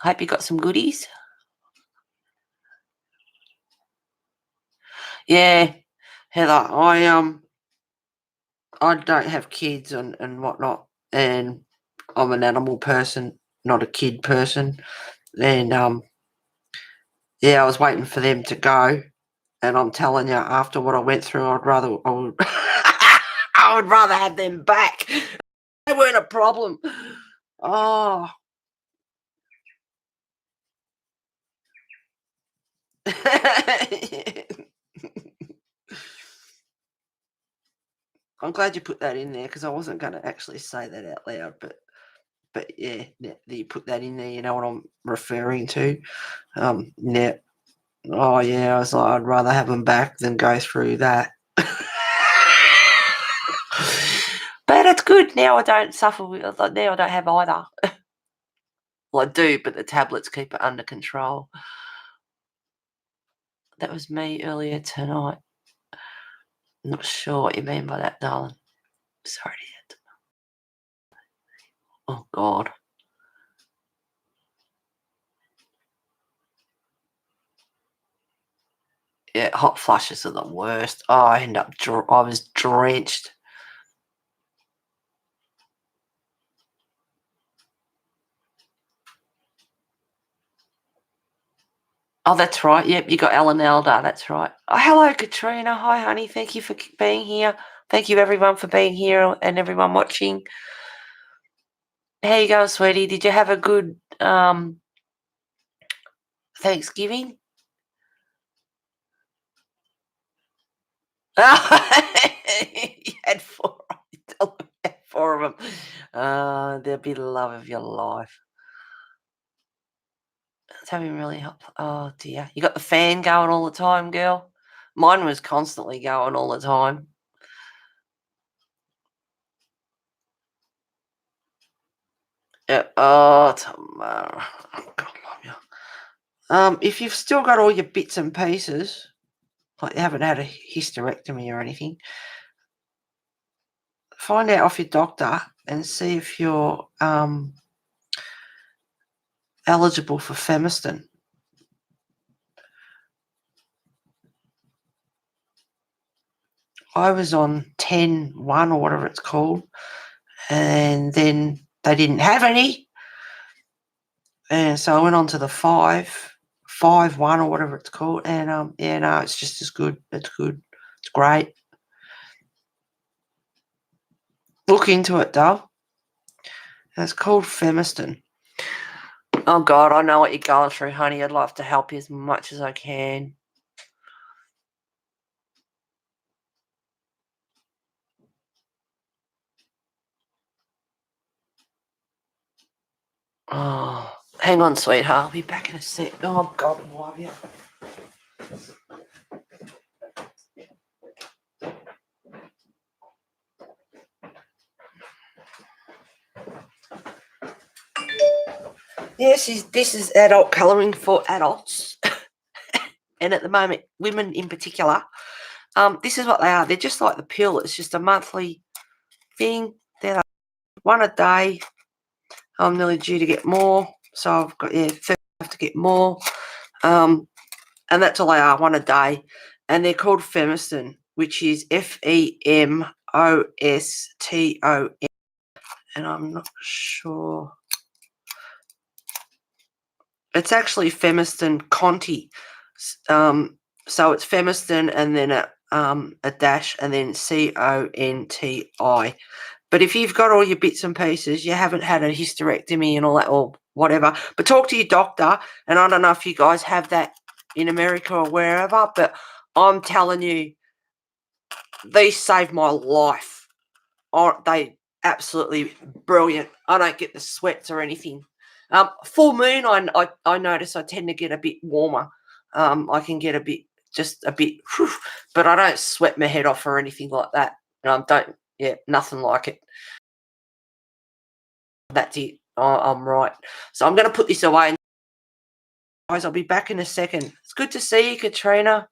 Hope you got some goodies. Yeah, Heather. I don't have kids and whatnot, and I'm an animal person, not a kid person. And yeah, I was waiting for them to go, and I'm telling you, after what I went through, I would rather have them back. They weren't a problem. Oh. I'm glad you put that in there, because I wasn't going to actually say that out loud, but yeah, that you put that in there, you know what I'm referring to. Yeah. Oh yeah, I was like, I'd rather have them back than go through that. But it's good now. I don't suffer with. Like, now I don't have either. Well, I do, but the tablets keep it under control. That was me earlier tonight. Not sure what you mean by that, darling. Sorry to hear. Oh, God. Yeah, hot flushes are the worst. Oh, I was drenched. Oh, that's right. Yep, you got Ellen Elder. That's right. Oh, hello, Katrina. Hi, honey. Thank you for being here. Thank you, everyone, for being here and everyone watching. How you going, sweetie? Did you have a good Thanksgiving? You had four. You had four of them. They'll be the love of your life. It's having really help. Oh dear, you got the fan going all the time, girl. Mine was constantly going all the time. Yeah. Oh, tomorrow. Oh, God love you. If you've still got all your bits and pieces, like you haven't had a hysterectomy or anything, find out off your doctor and see if you're eligible for Femiston. I was on 10-1 or whatever it's called, and then they didn't have any, and so I went on to the 5-1 or whatever it's called, and yeah, no, it's just as good. It's good. It's great. Look into it, doll. It's called Femiston. Oh God, I know what you're going through, honey. I'd love to help you as much as I can. Oh, hang on, sweetheart. I'll be back in a sec. Oh God, I love you. Yes, this is adult colouring for adults, and at the moment, women in particular. This is what they are. They're just like the pill. It's just a monthly thing. They're one a day. I'm nearly due to get more, so I've got 30 to get more. And that's all they are, one a day. And they're called Femiston, which is Femoston. And I'm not sure. It's actually Femiston Conti. So it's Femiston and then a dash and then Conti. But if you've got all your bits and pieces, you haven't had a hysterectomy and all that or whatever, but talk to your doctor. And I don't know if you guys have that in America or wherever, but I'm telling you, these saved my life. Aren't they absolutely brilliant? I don't get the sweats or anything. Full moon, I notice I tend to get a bit warmer. I can get just a bit, but I don't sweat my head off or anything like that. Nothing like it. That's it. I'm right. So I'm going to put this away. Guys, I'll be back in a second. It's good to see you, Katrina.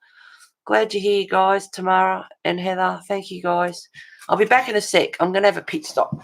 Glad you're here, guys. Tamara and Heather, thank you, guys. I'll be back in a sec. I'm going to have a pit stop.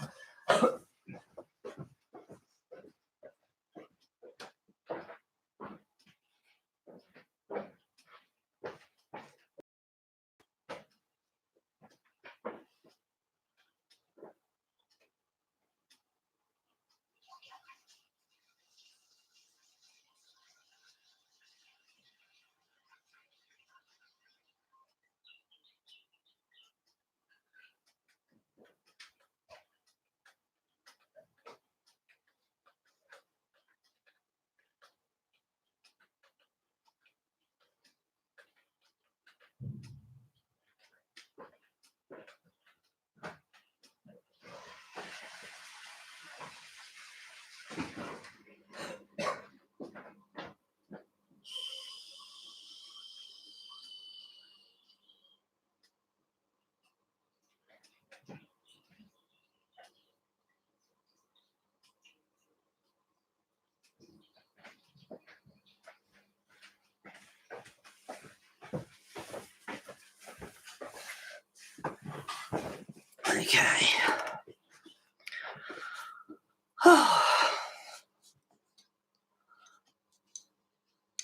Okay.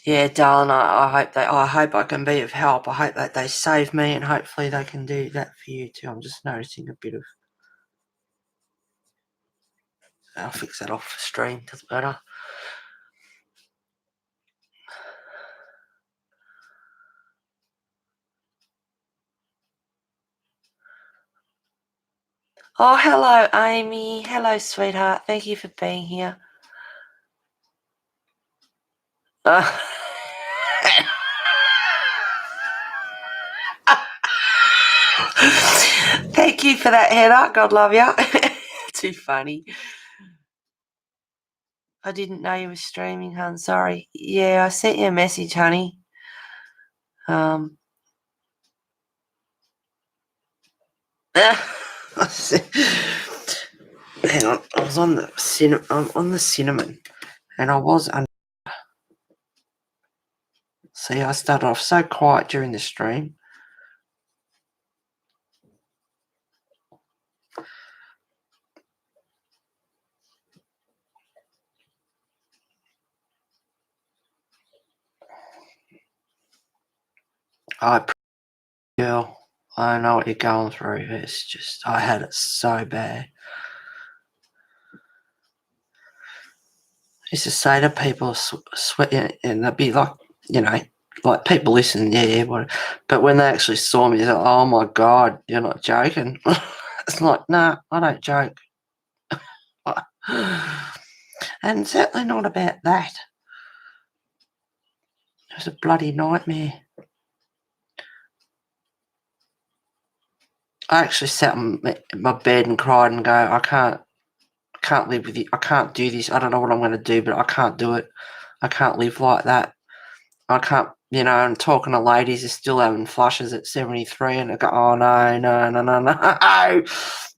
Yeah, darling, I hope I can be of help. I hope that they save me, and hopefully they can do that for you too. I'm just noticing a bit of. I'll fix that off for stream. Doesn't matter. Oh, hello, Amy. Hello, sweetheart. Thank you for being here. Thank you for that, Hannah. God love you. Too funny. I didn't know you were streaming, hun. Sorry. Yeah, I sent you a message, honey. Hang on. I was on the cinnamon, and I was under. See, I started off so quiet during the stream. Girl, I know what you're going through. It's just, I had it so bad. I used to say to people, sweat, and they'd be like, like people listen, yeah, but when they actually saw me, they're like, oh my God, you're not joking. It's like, nah, I don't joke. And certainly not about that. It was a bloody nightmare. I actually sat on my bed and cried and go, I can't live with you. I can't do this. I don't know what I'm going to do, but I can't do it. I can't live like that. I can't, and talking to ladies are still having flushes at 73, and I go, oh, no, no, no, no, no,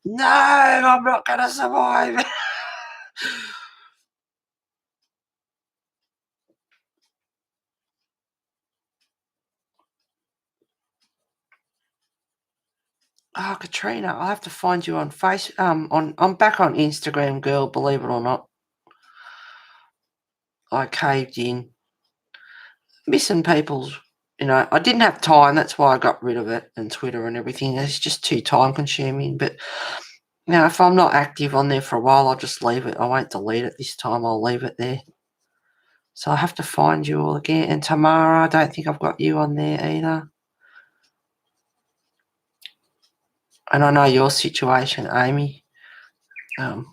no, I'm not going to survive. Oh, Katrina, I'll have to find you on I'm back on Instagram, girl, believe it or not. I caved in. Missing people's, I didn't have time, that's why I got rid of it, and Twitter and everything. It's just too time consuming, but if I'm not active on there for a while, I'll just leave it. I won't delete it this time, I'll leave it there. So I have to find you all again. And Tamara, I don't think I've got you on there either. And I know your situation, Amy. I'm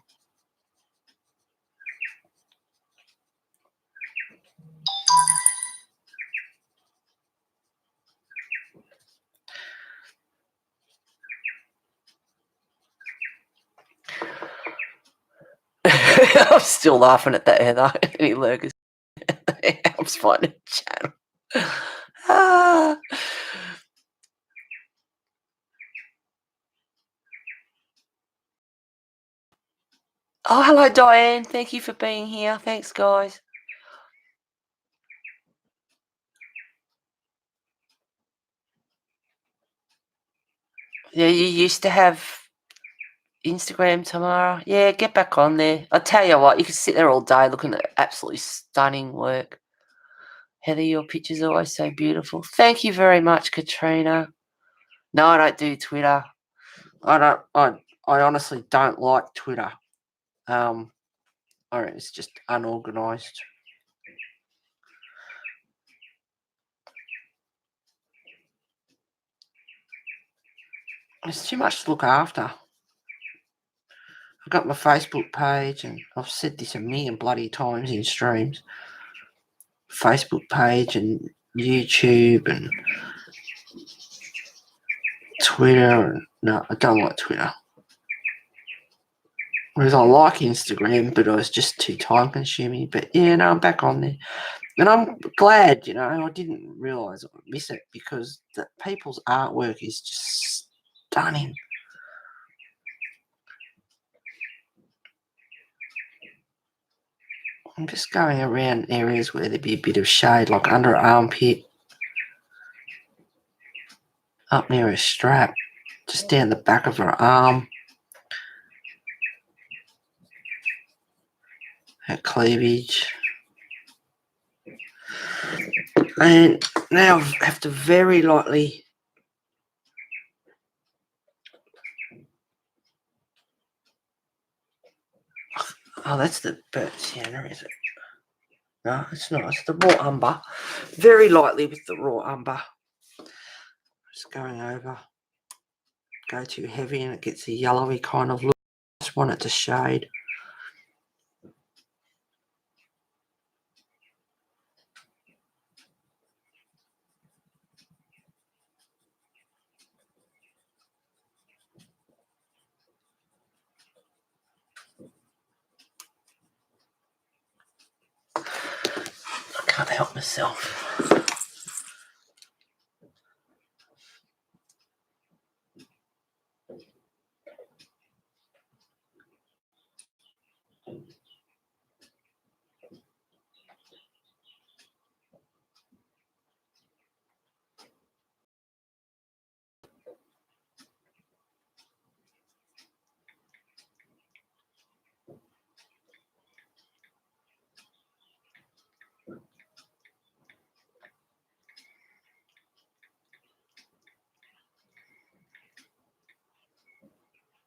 still laughing at that, Heather. Any lurkers? Helps find a channel. Ah. Oh, hello, Diane. Thank you for being here. Thanks, guys. Yeah, you used to have Instagram, Tamara. Yeah, get back on there. I tell you what, you can sit there all day looking at absolutely stunning work. Heather, your picture's always so beautiful. Thank you very much, Katrina. No, I don't do Twitter. I honestly don't like Twitter. It's just unorganised. It's too much to look after. I've got my Facebook page, and I've said this a million bloody times in streams. Facebook page and YouTube and Twitter. No, I don't like Twitter. Whereas I like Instagram, but it was just too time consuming. But yeah, no, I'm back on there. And I'm glad, I didn't realise I would miss it, because the people's artwork is just stunning. I'm just going around areas where there'd be a bit of shade, like under an armpit, up near a strap, just down the back of her arm. at cleavage. And now I have to very lightly that's the burnt sienna, is it? No, it's not. It's the raw umber. Very lightly with the raw umber. Just going over. Go too heavy and it gets a yellowy kind of look. Just want it to shade. I can't help myself.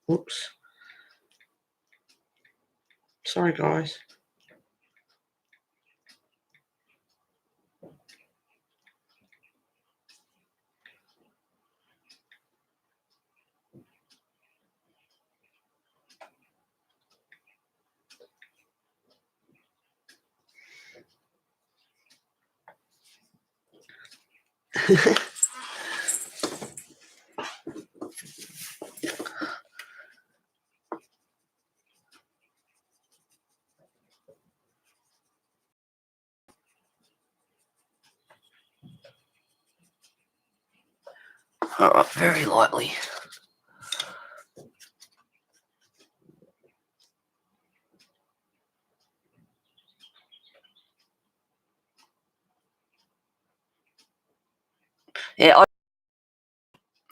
Whoops. Sorry, guys. Alright, very lightly. Yeah,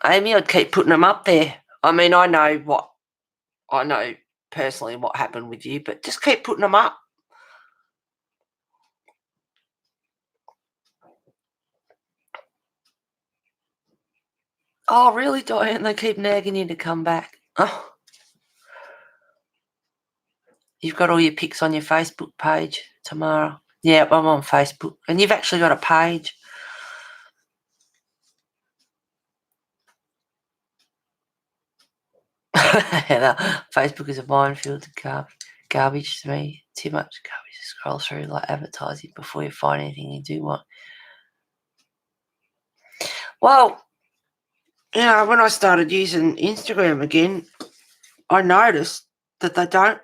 Amy, I'd keep putting them up there. I mean, I know personally what happened with you, but just keep putting them up. Oh, really, Diane? They keep nagging you to come back. Oh. You've got all your pics on your Facebook page tomorrow. Yeah, I'm on Facebook. And you've actually got a page. Facebook is a minefield of garbage to me. Too much garbage to scroll through like advertising before you find anything you do want. Well, when I started using Instagram again, I noticed that they don't,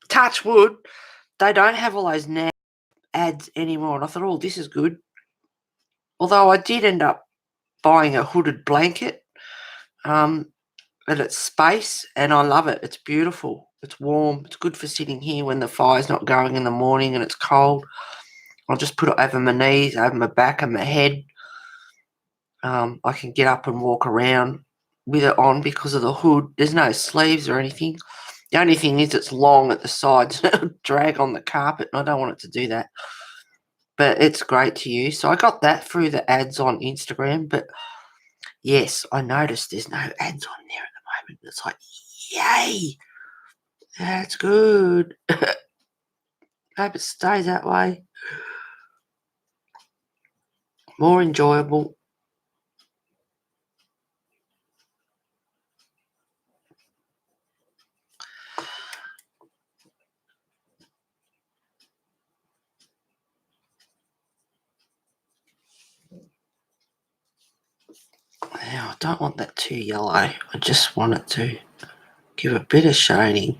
touch wood, they don't have all those ads anymore. And I thought, oh, this is good. Although I did end up buying a hooded blanket at its space, and I love it. It's beautiful. It's warm. It's good for sitting here when the fire's not going in the morning and it's cold. I'll just put it over my knees, over my back and my head. I can get up and walk around with it on because of the hood. There's no sleeves or anything. The only thing is it's long at the sides. It'll drag on the carpet, and I don't want it to do that. But it's great to use. So I got that through the ads on Instagram. But yes, I noticed there's no ads on there at the moment. It's like, yay! That's good. Hope it stays that way. More enjoyable. Now, I don't want that too yellow. I just want it to give a bit of shading.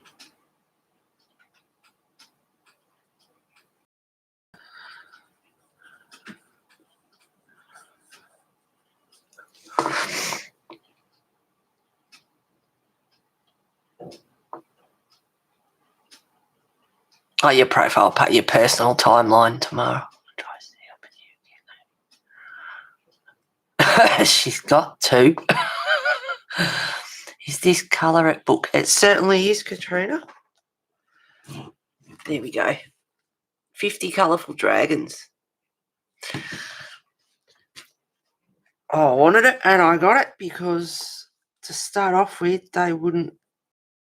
Oh, your profile, your personal timeline tomorrow. She's got to. Is this colour at book? It certainly is, Katrina. There we go. 50 colourful dragons. I wanted it and I got it because to start off with, they wouldn't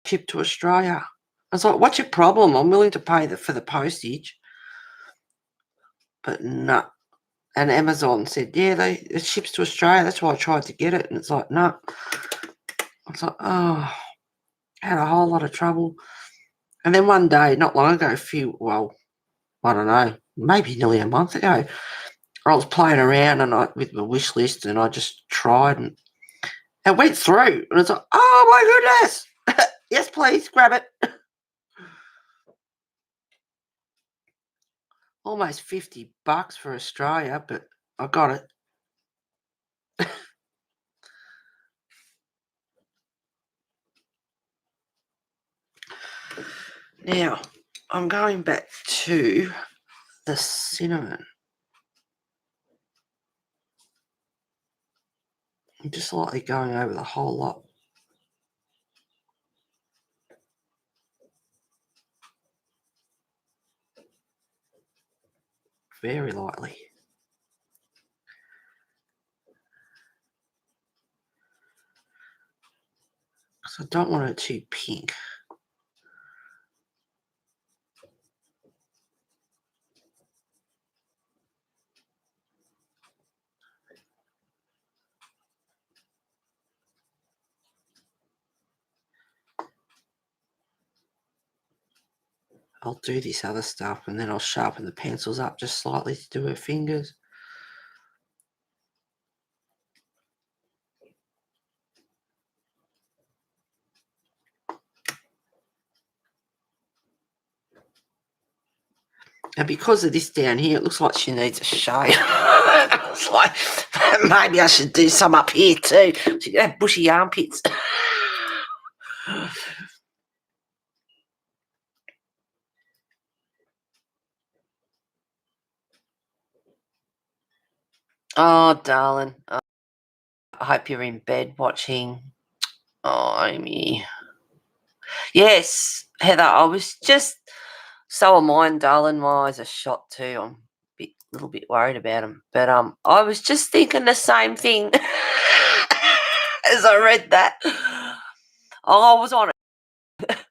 ship to Australia. I was like, what's your problem? I'm willing to pay for the postage. But no. And Amazon said, yeah, it ships to Australia. That's why I tried to get it. And it's like, no. I was like, oh, had a whole lot of trouble. And then one day, not long ago, I don't know, maybe nearly a month ago, I was playing around with my wish list and I just tried and it went through. And it's like, oh my goodness. Yes, please, grab it. Almost $50 for Australia, but I got it. Now, I'm going back to the cinnamon. I'm just slightly going over the whole lot. Very lightly. Because I don't want it too pink. I'll do this other stuff and then I'll sharpen the pencils up just slightly to do her fingers. And because of this down here, it looks like she needs a shave. It's like, maybe I should do some up here too. She can have bushy armpits. Oh, darling. I hope you're in bed watching. Oh, Amy. Yes, Heather, I was just... So are mine, darling. My eyes are shot too. I'm a little bit worried about them. But I was just thinking the same thing as I read that. Oh, I was on it.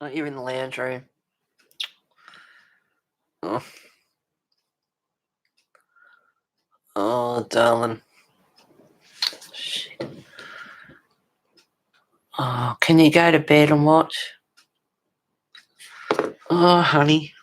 Oh, you're in the lounge room. Oh, darling. Shit. Oh, can you go to bed and watch? Oh, honey.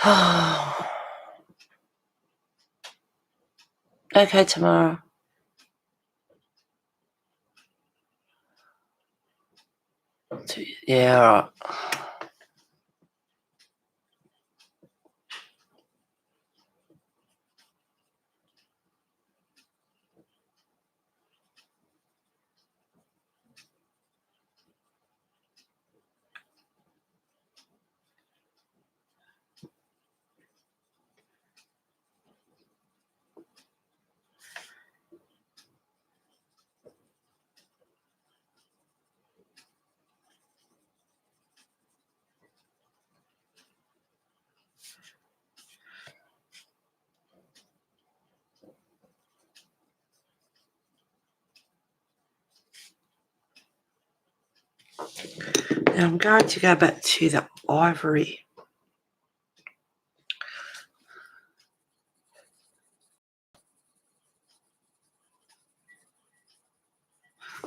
Oh. Okay, tomorrow. Yeah, all right. Now I'm going to go back to the ivory.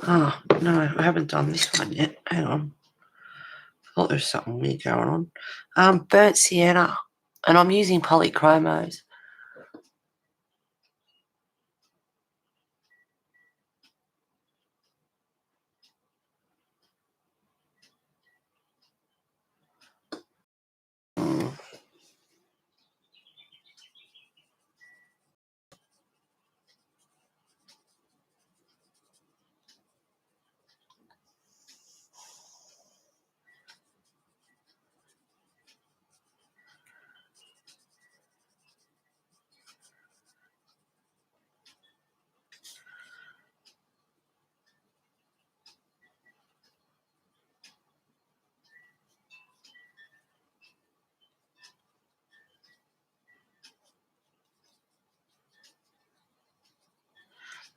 Oh, no, I haven't done this one yet. Hang on. I thought there was something weird going on. Burnt sienna. And I'm using polychromos.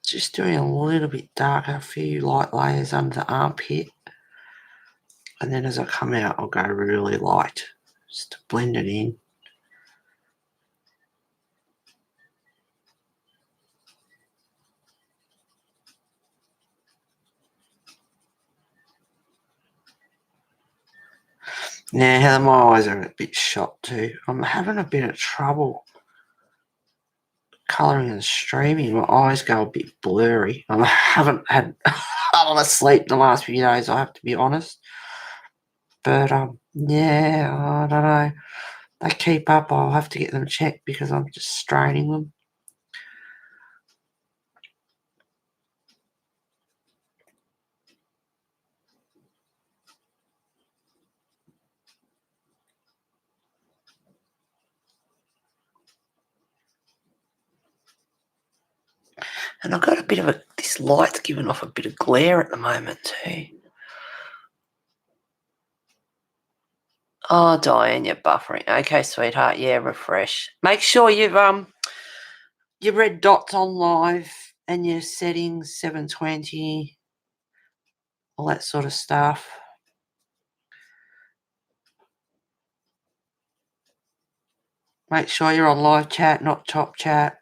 Just doing a little bit darker, a few light layers under the armpit. And then as I come out, I'll go really light just to blend it in. Now, my eyes are a bit shot too. I'm having a bit of trouble colouring and streaming. My eyes go a bit blurry. I haven't had a lot of sleep the last few days, I have to be honest. But, yeah, I don't know. They keep up. I'll have to get them checked because I'm just straining them. And I've got a bit of this light's giving off a bit of glare at the moment too. Oh, Diane, you're buffering. Okay, sweetheart. Yeah, refresh. Make sure you've your red dots on live and your settings 720, all that sort of stuff. Make sure you're on live chat, not top chat.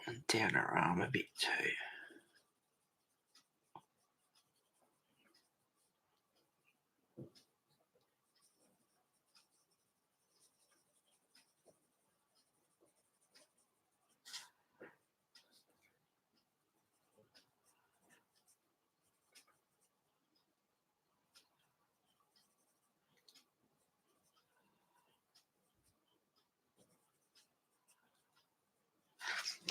And down her arm a bit too.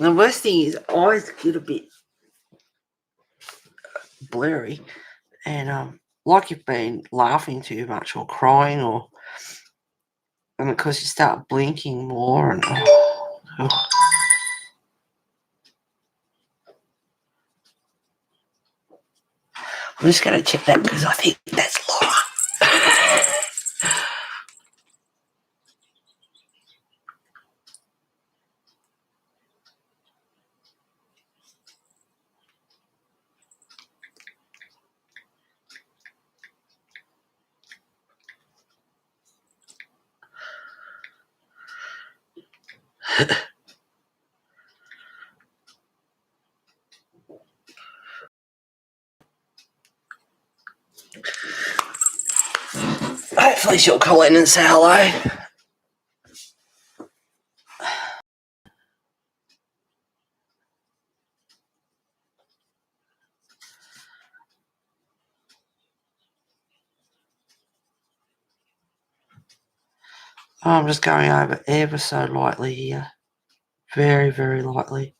And the worst thing is eyes get a bit blurry, and like you've been laughing too much or crying, and because you start blinking more and I'm just going to check that because I think that's Laura. Hopefully she'll call in and say hello. I'm just going over ever so lightly here. Very, very lightly.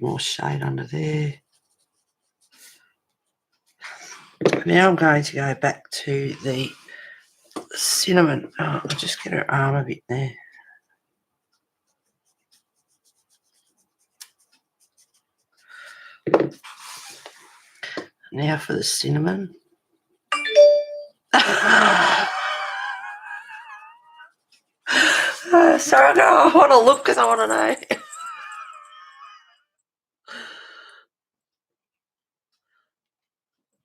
more shade under there. Now I'm going to go back to the cinnamon. Oh, I'll just get her arm a bit there. Now for the cinnamon. Sorry, I want to look because I want to know.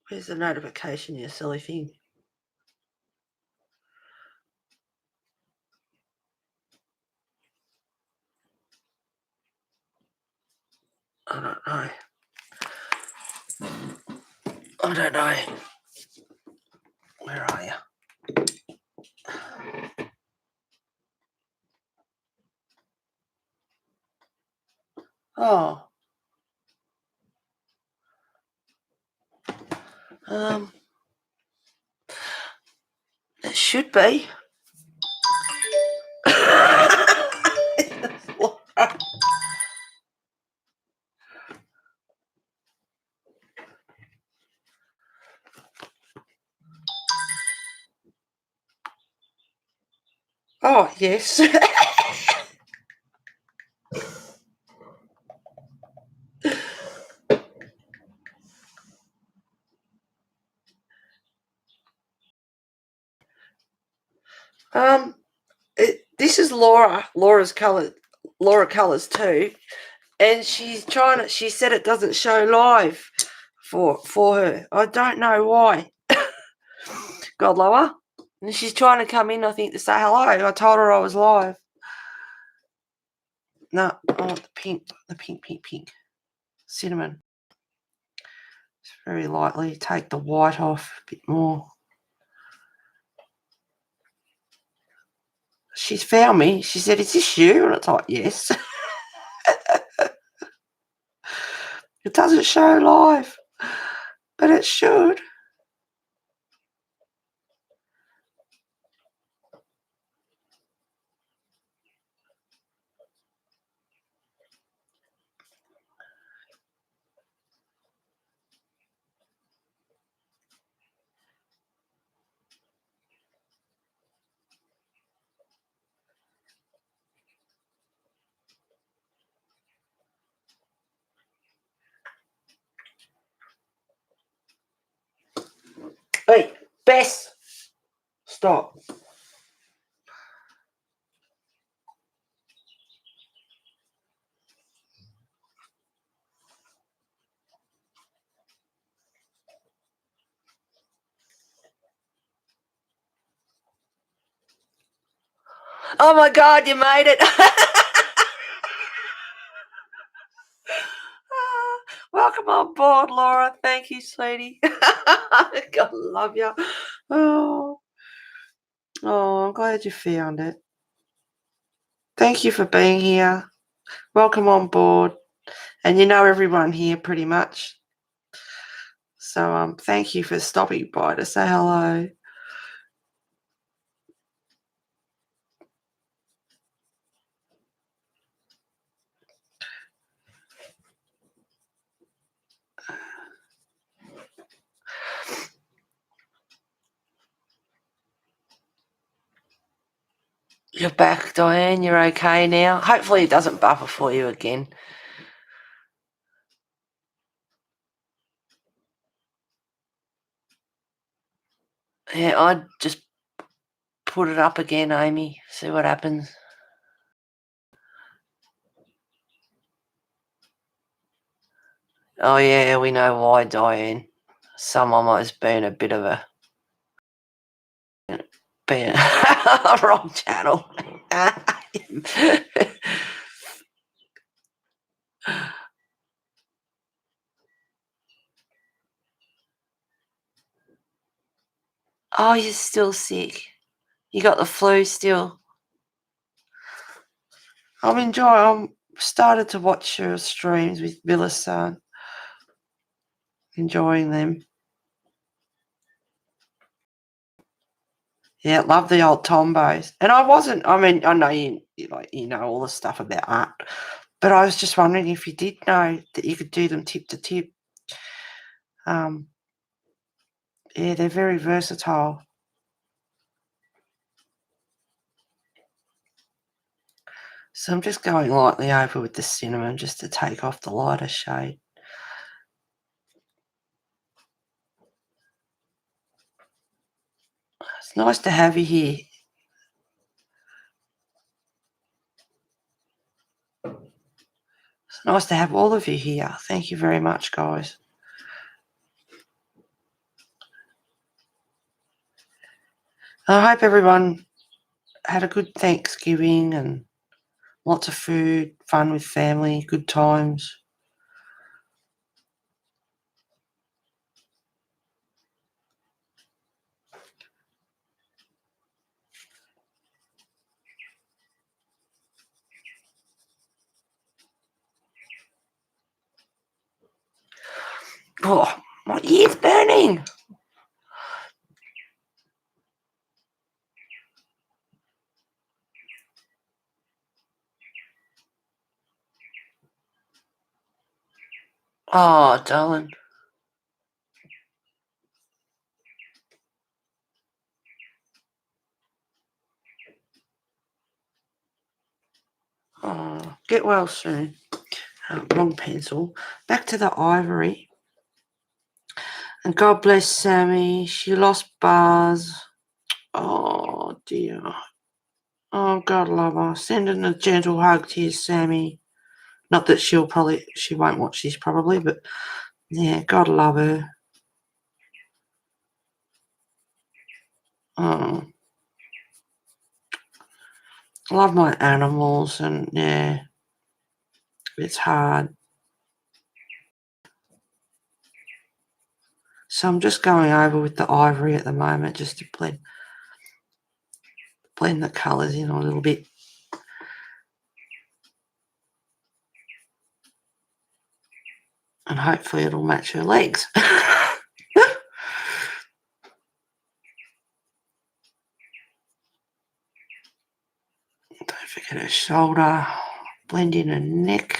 Where's the notification, you silly thing? I don't know. I don't know. Where are you? Oh. It should be. Oh, yes. This is Laura. Laura Colours too, and she's trying to. She said it doesn't show live for her. I don't know why. God, Laura, and she's trying to come in. I think to say hello. I told her I was live. No, I want the pink cinnamon. Just very lightly take the white off a bit more. She's found me. She said, "Is this you?" And it's like, yes. It doesn't show live, but it should. Hey, Bess, stop. Oh my God, you made it. Welcome on board, Laura. Thank you, sweetie. God love you. Oh, I'm glad you found it. Thank you for being here. Welcome on board. And you know everyone here pretty much. So thank you for stopping by to say hello. You're back, Diane. You're okay now. Hopefully it doesn't buffer for you again. Yeah, I'd just put it up again, Amy. See what happens. Oh, yeah, we know why, Diane. Someone has been a bit of a wrong channel. Oh, you're still sick. You got the flu still. I'm started to watch your streams with Villa's son. Enjoying them. Yeah, love the old Tombos. And I know you know all the stuff about art, But I was just wondering if you did know that you could do them tip to tip. Yeah, they're very versatile. So I'm just going lightly over with the cinnamon just to take off the lighter shade. It's nice to have you here. It's nice to have all of you here. Thank you very much, guys. I hope everyone had a good Thanksgiving and lots of food, fun with family, good times. Oh, my ear's burning. Oh, darling. Oh, get well soon. Wrong pencil. Back to the ivory. And God bless Sammy. She lost bars. Oh, dear. Oh, God love her. Sending a gentle hug to you, Sammy. Not that she won't watch this probably, but yeah, God love her. Oh, love my animals, and yeah, it's hard. So I'm just going over with the ivory at the moment just to blend the colours in a little bit. And hopefully it'll match her legs. Don't forget her shoulder. Blend in her neck.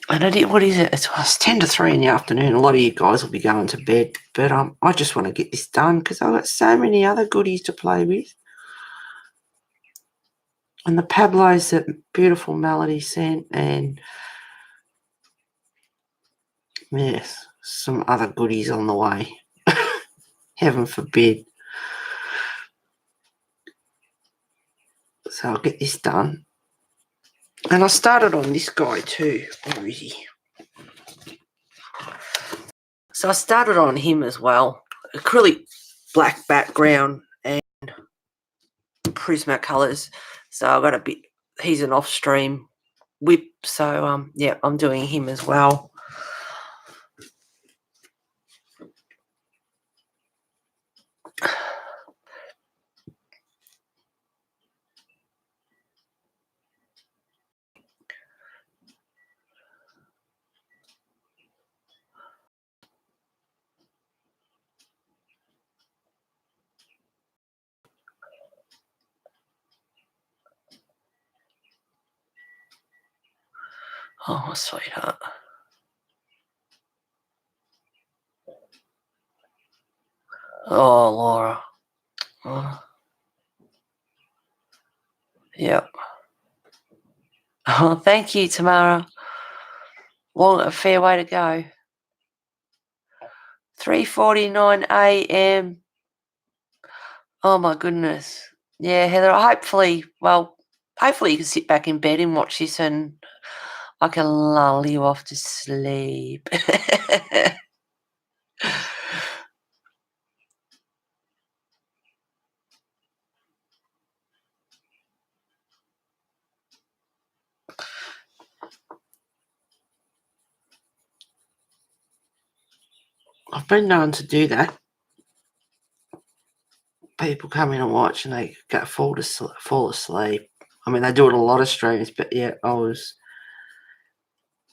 And what is it? It's 10 to 3 in the afternoon. A lot of you guys will be going to bed. But I just want to get this done because I've got so many other goodies to play with. And the Pablos that beautiful Melody sent, and yes, some other goodies on the way. Heaven forbid. So I'll get this done. And I started on this guy too. Where is he? So I started on him as well. Acrylic black background and Prismacolors. So I got a bit. He's an off-stream whip. So yeah, I'm doing him as well. Oh, sweetheart. Oh, Laura. Oh, yep. Oh, thank you, Tamara. A fair way to go. 3:49 a.m. Oh my goodness. Yeah, Heather, hopefully you can sit back in bed and watch this and I can lull you off to sleep. I've been known to do that. People come in and watch and they fall asleep. I mean, they do it a lot of streams, but yeah, I was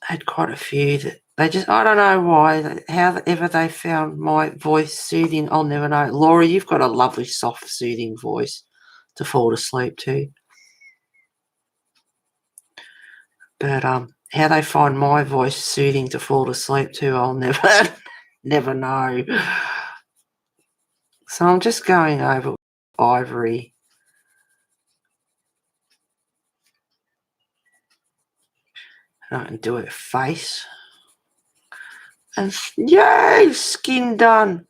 had quite a few that they just, I don't know why, however they found my voice soothing, I'll never know. Laura, you've got a lovely, soft, soothing voice to fall asleep to. But how they find my voice soothing to fall asleep to, I'll never, never know. So I'm just going over Ivory. And I can do her face. And yay, skin done.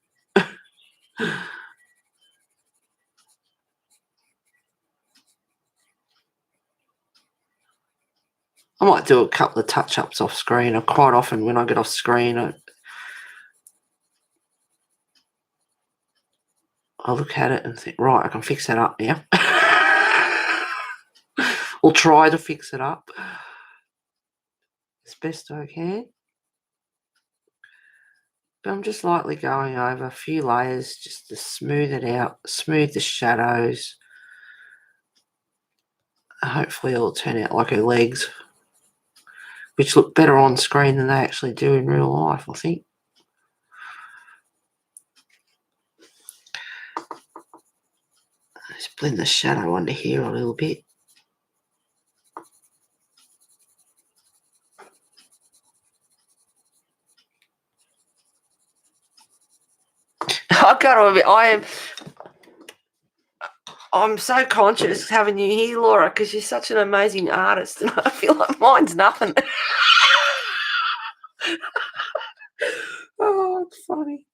I might do a couple of touch-ups off screen. Or quite often when I get off screen, I look at it and think, right, I can fix that up now. Or try to fix it up as best I can. But I'm just lightly going over a few layers just to smooth it out, smooth the shadows. Hopefully it'll turn out like her legs, which look better on screen than they actually do in real life, I think. Just blend the shadow under here a little bit. I've got to admit, I'm so conscious having you here, Laura, because you're such an amazing artist, and I feel like mine's nothing. Oh, it's funny.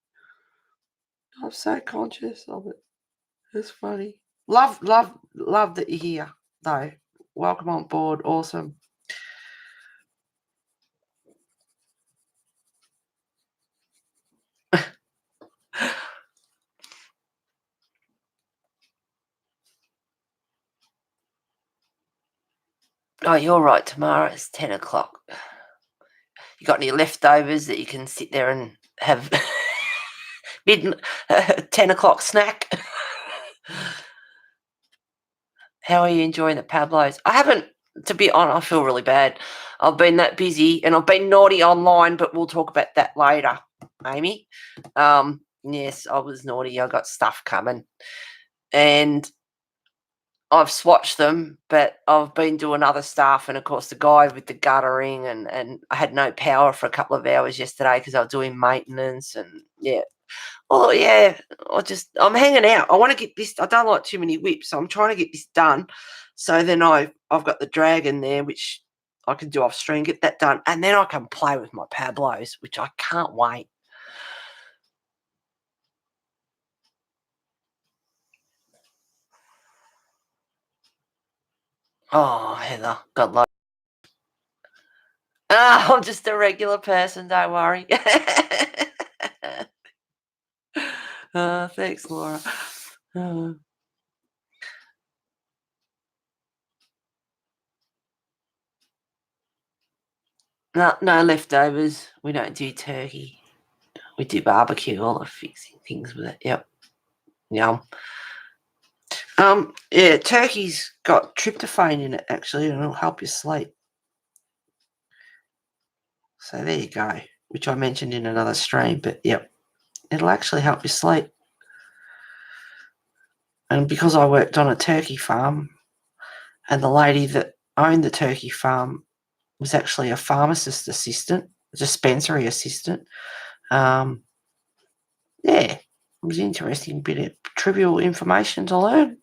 I'm so conscious of it. It's funny. Love that you're here, though. Welcome on board. Awesome. Oh, you're right. Tomorrow it's 10 o'clock. You got any leftovers that you can sit there and have 10 o'clock snack? How are you enjoying the Pablos? I haven't, to be honest, I feel really bad. I've been that busy and I've been naughty online, but we'll talk about that later, Amy. Yes, I was naughty. I got stuff coming. And I've swatched them, but I've been doing other stuff. And of course, the guy with the guttering, and I had no power for a couple of hours yesterday because I was doing maintenance. And yeah, oh yeah, I'm hanging out. I want to get this. I don't like too many whips, so I'm trying to get this done. So then I've got the dragon there, which I can do off stream, get that done, and then I can play with my Pablos, which I can't wait. Oh, Heather, God love. Oh, I'm just a regular person. Don't worry. Thanks, Laura. Uh, no leftovers. We don't do turkey. We do barbecue. All the fixing things with it. Yep. Yum. Yeah, turkey's got tryptophan in it actually, and it'll help you sleep. So there you go, which I mentioned in another stream, but yep, it'll actually help you sleep. And because I worked on a turkey farm, and the lady that owned the turkey farm was actually a pharmacist assistant, a dispensary assistant. Yeah, it was interesting bit of trivial information to learn.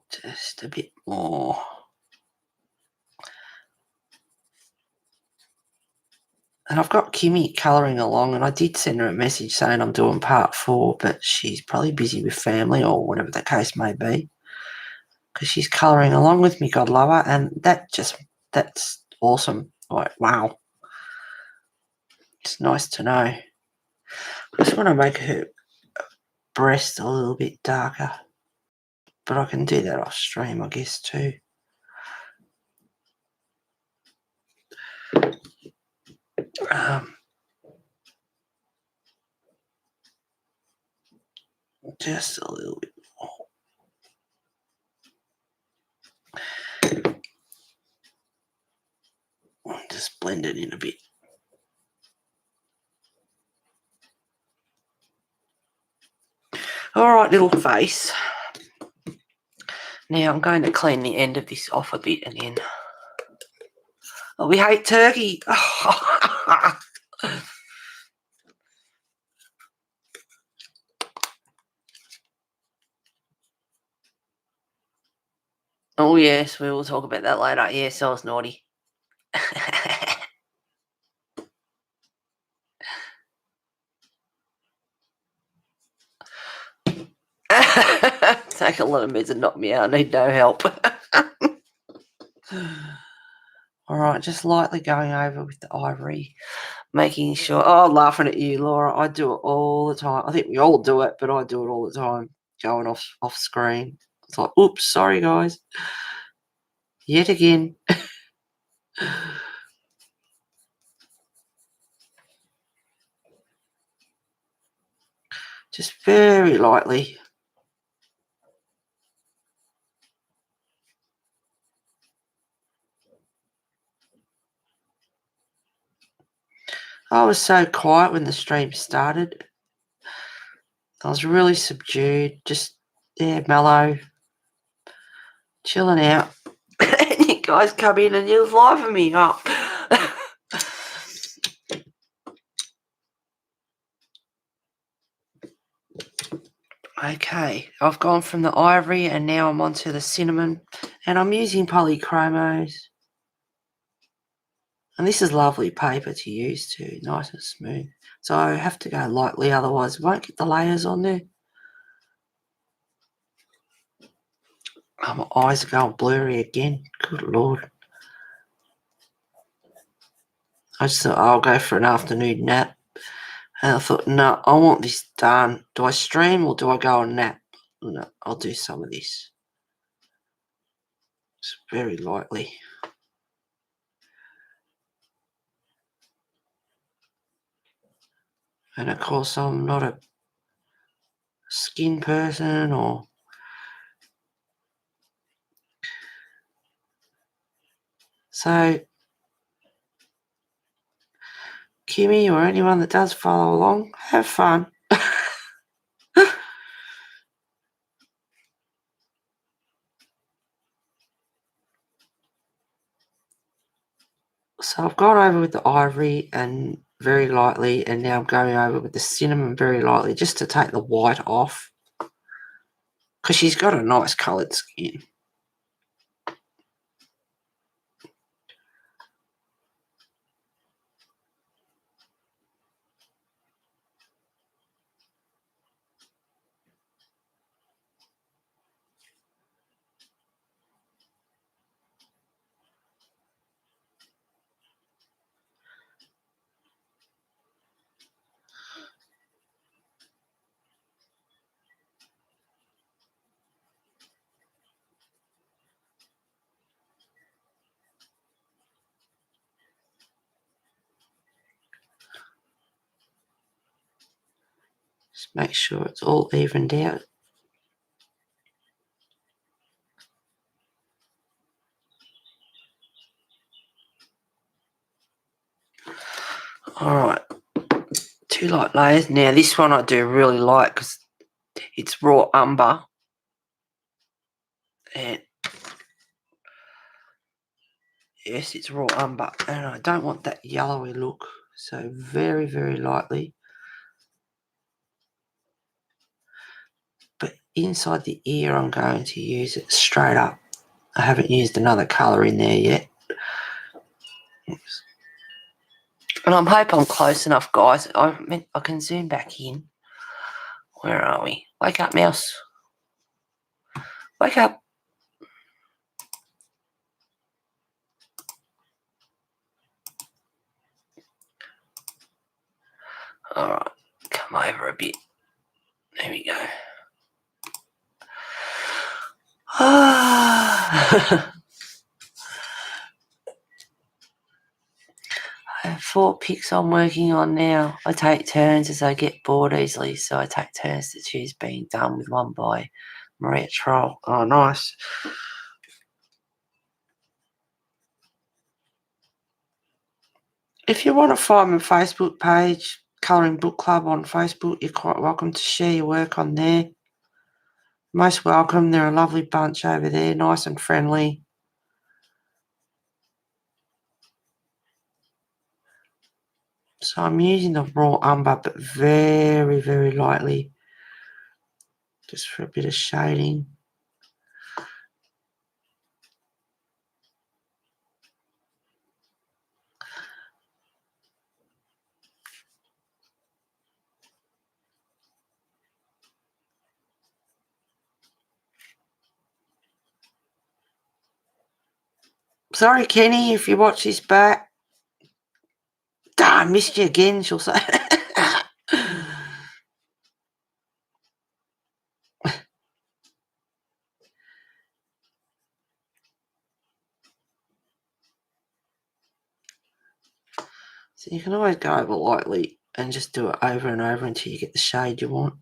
Just a bit more. And I've got Kimmy colouring along, and I did send her a message saying I'm doing part 4, but she's probably busy with family or whatever the case may be, because she's colouring along with me, God love her, and that's awesome. Like, wow. It's nice to know. I just want to make her breast a little bit darker, but I can do that off stream, I guess, too. Just a little bit more. blend it in a bit. All right, little face. Now I'm going to clean the end of this off a bit again. Oh, we hate turkey. Oh, yes, we will talk about that later. Yes, I was naughty. Take a lot of meds and knock me out. I need no help. All right, just lightly going over with the ivory, making sure. Oh, laughing at you, Laura. I do it all the time. I think we all do it, but I do it all the time. Going off screen. It's like, oops, sorry, guys. Yet again. Just very lightly. I was so quiet when the stream started. I was really subdued, just mellow, chilling out. And you guys come in and you're liven me up. Okay, I've gone from the ivory and now I'm onto the cinnamon, and I'm using polychromos. And this is lovely paper to use too, nice and smooth. So I have to go lightly, otherwise I won't get the layers on there. Oh, my eyes are going blurry again. Good Lord. I just thought I'll go for an afternoon nap. And I thought, no, I want this done. Do I stream or do I go and nap? No, I'll do some of this. Just very lightly. And of course, I'm not a skin person or... So, Kimmy or anyone that does follow along, have fun. So I've gone over with the ivory and very lightly, and now I'm going over with the cinnamon very lightly just to take the white off, because she's got a nice coloured skin. Just make sure it's all evened out. Alright, 2 light layers. Now this one I do really like because it's raw umber. And yes, it's raw umber. And I don't want that yellowy look. So very, very lightly. But inside the ear I'm going to use it straight up. I haven't used another colour in there yet. Oops. And I hope I'm close enough, guys. I can zoom back in. Where are we? Wake up, mouse. Wake up. Alright, come over a bit. There we go. I have 4 picks I'm working on now. I take turns as I get bored easily, so I take turns to choose being done with one by Maria Troll. Oh, nice. If you want to find my Facebook page, Colouring Book Club on Facebook, you're quite welcome to share your work on there. Most welcome. They're a lovely bunch over there, nice and friendly. So I'm using the raw umber, but very, very lightly, just for a bit of shading. Sorry, Kenny, if you watch this back. Darn, missed you again, she'll say. So you can always go over lightly and just do it over and over until you get the shade you want.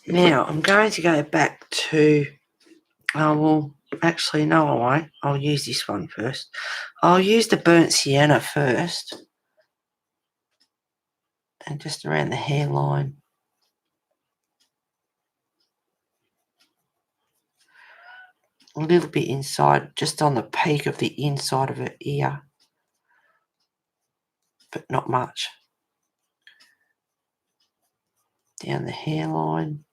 Now, I'm going to go back to, well, actually, no, I won't. I'll use this one first. I'll use the burnt sienna first, and just around the hairline. A little bit inside, just on the peak of the inside of her ear, but not much. Down the hairline.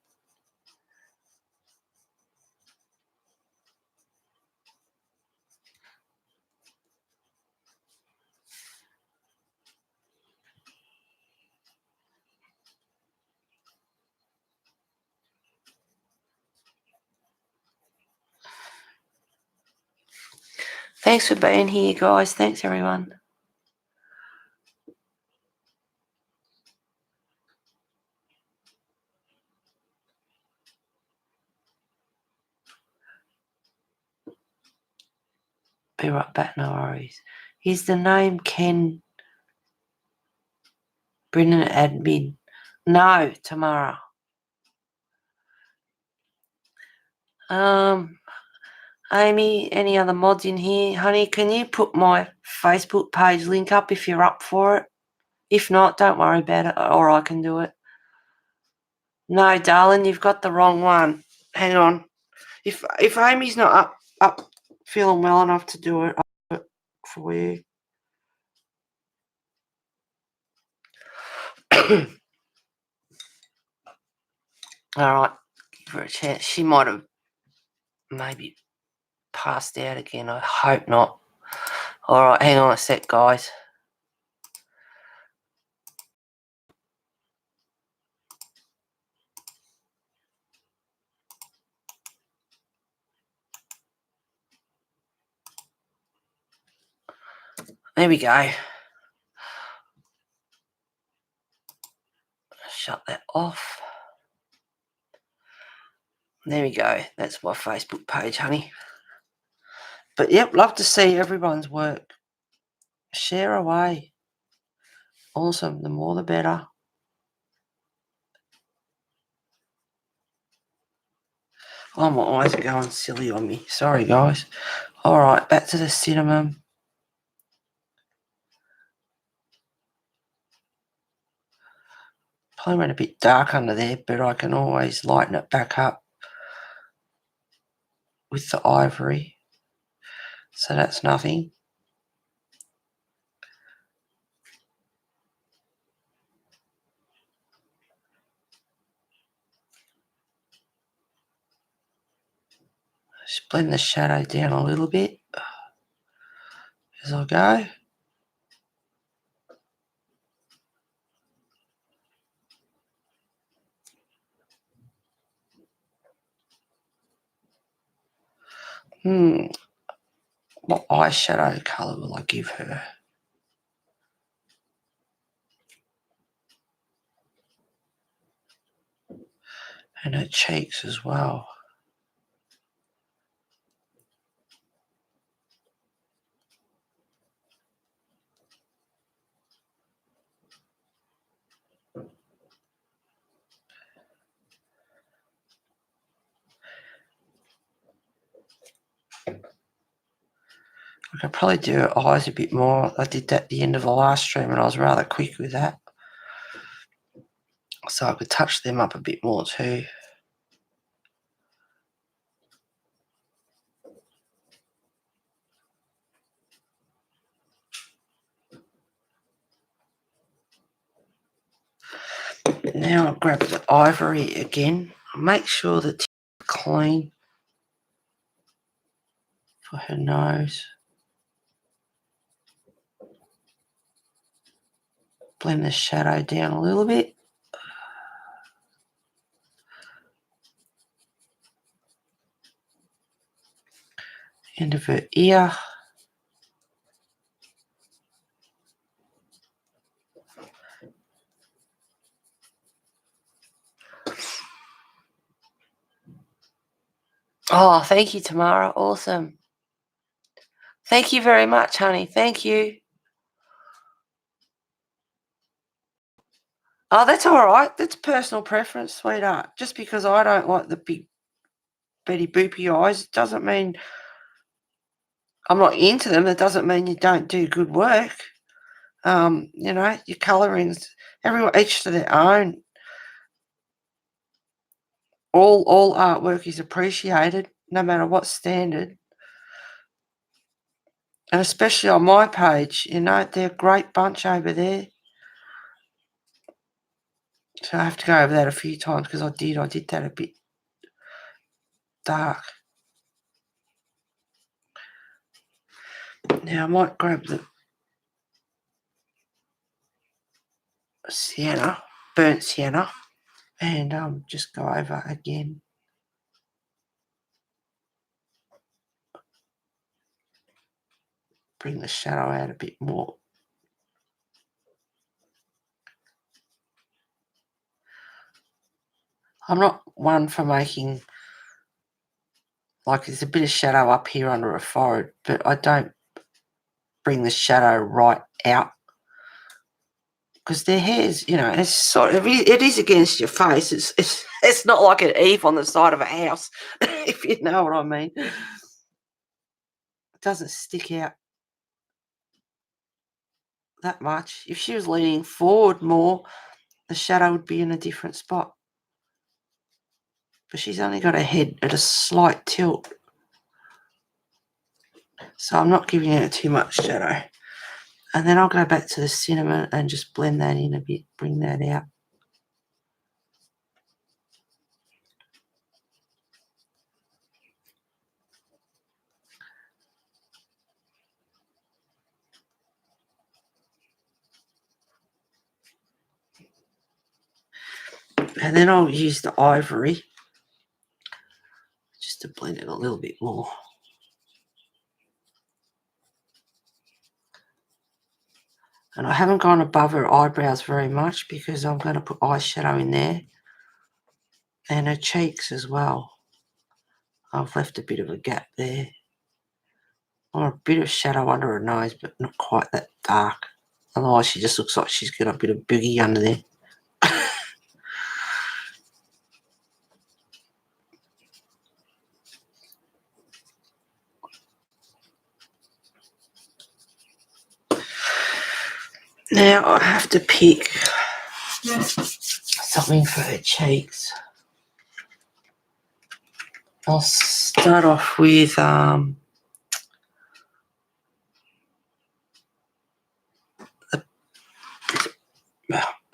Thanks for being here, guys. Thanks, everyone. Be right back, no worries. Is the name Ken Brennan admin? No, Tamara. Amy, any other mods in here? Honey, can you put my Facebook page link up if you're up for it? If not, don't worry about it, or I can do it. No, darling, you've got the wrong one. Hang on. If Amy's not up feeling well enough to do it, I'll do it for you. All right, give her a chance. She might have maybe passed out again. I hope not. All right, hang on a sec, guys. There we go. Shut that off. There we go. That's my Facebook page, honey. But yep, love to see everyone's work. Share away. Awesome. The more the better. Oh, my eyes are going silly on me. Sorry, guys. All right, back to the cinnamon. Probably went a bit dark under there, but I can always lighten it back up with the ivory. So that's nothing. Just blend the shadow down a little bit as I go. What eyeshadow colour will I give her? And her cheeks as well. could probably do her eyes a bit more. I did that at the end of the last stream and I was rather quick with that. So I could touch them up a bit more too. Now I'll grab the ivory again. Make sure the tip is clean for her nose. Blend the shadow down a little bit. End of her ear. Oh, thank you, Tamara. Awesome. Thank you very much, honey. Thank you. Oh, that's all right. That's personal preference, sweetheart. Just because I don't like the big Betty Boopy eyes doesn't mean I'm not into them. It doesn't mean you don't do good work. You know, your colourings, everyone, each to their own. All artwork is appreciated, no matter what standard. And especially on my page, you know, they're a great bunch over there. So I have to go over that a few times because I did that a bit dark. Now I might grab the sienna, burnt sienna, and just go over again. Bring the shadow out a bit more. I'm not one for making, like there's a bit of shadow up here under her forehead, but I don't bring the shadow right out because their hair's, you know, it's sort of, it is against your face. It's not like an eave on the side of a house, if you know what I mean. It doesn't stick out that much. If she was leaning forward more, the shadow would be in a different spot. But she's only got her head at a slight tilt. So I'm not giving her too much shadow. And then I'll go back to the cinnamon and just blend that in a bit, bring that out. And then I'll use the ivory just to blend it a little bit more. And I haven't gone above her eyebrows very much because I'm going to put eyeshadow in there. And her cheeks as well. I've left a bit of a gap there. Or a bit of shadow under her nose, but not quite that dark. Otherwise she just looks like she's got a bit of boogie under there. Now I have to pick something for her cheeks. I'll start off with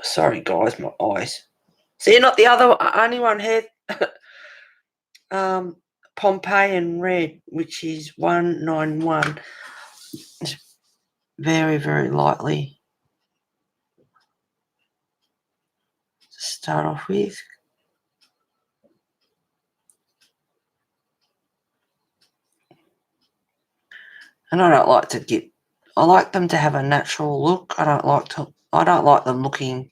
sorry guys, my eyes. So you're not the only one here. Pompeian red, which is 191. It's very, very lightly to start off with. And I don't like to get, I like them to have a natural look. I don't like them looking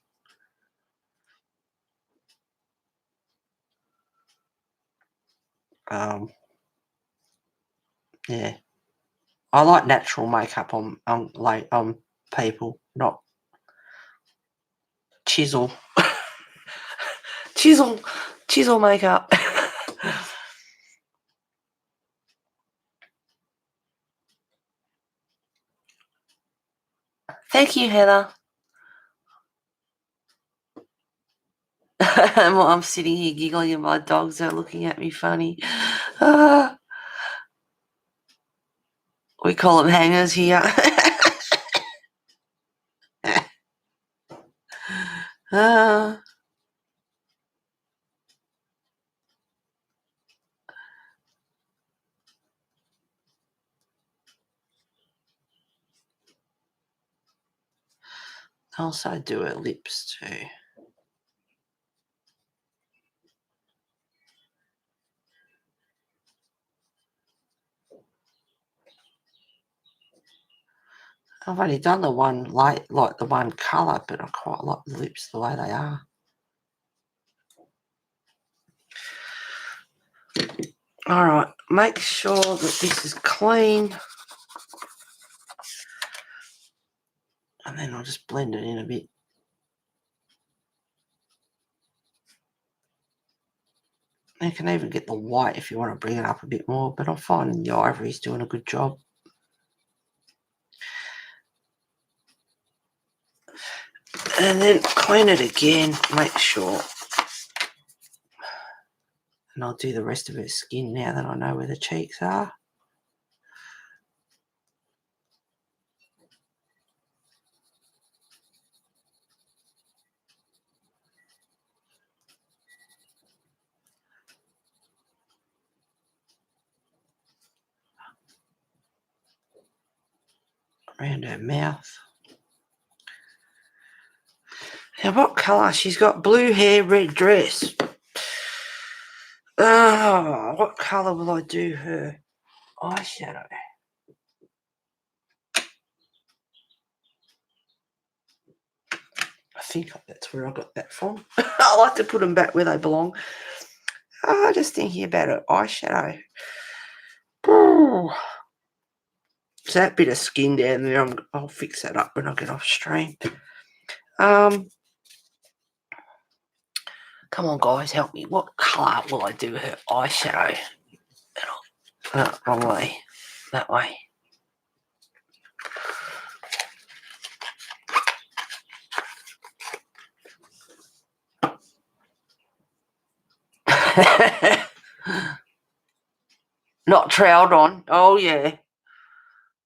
yeah. I like natural makeup on people, not chisel makeup. Thank you, Heather. I'm sitting here giggling and my dogs are looking at me funny. We call them hangers here. I also do her lips too. I've only done the one like the one colour, but I quite like the lips the way they are. All right, make sure that this is clean. And then I'll just blend it in a bit. You can even get the white if you want to bring it up a bit more, but I'm finding the ivory's doing a good job. And then clean it again, make sure. And I'll do the rest of her skin now that I know where the cheeks are. Around her mouth. Now, what colour? She's got blue hair, red dress. Oh, what colour will I do her eyeshadow? I think that's where I got that from. I like to put them back where they belong. Just thinking about her eyeshadow. So that bit of skin down there, I'll fix that up when I get off stream. Come on, guys, help me. What colour will I do her eyeshadow? Wrong way. That way. Not troweled on. Oh, yeah.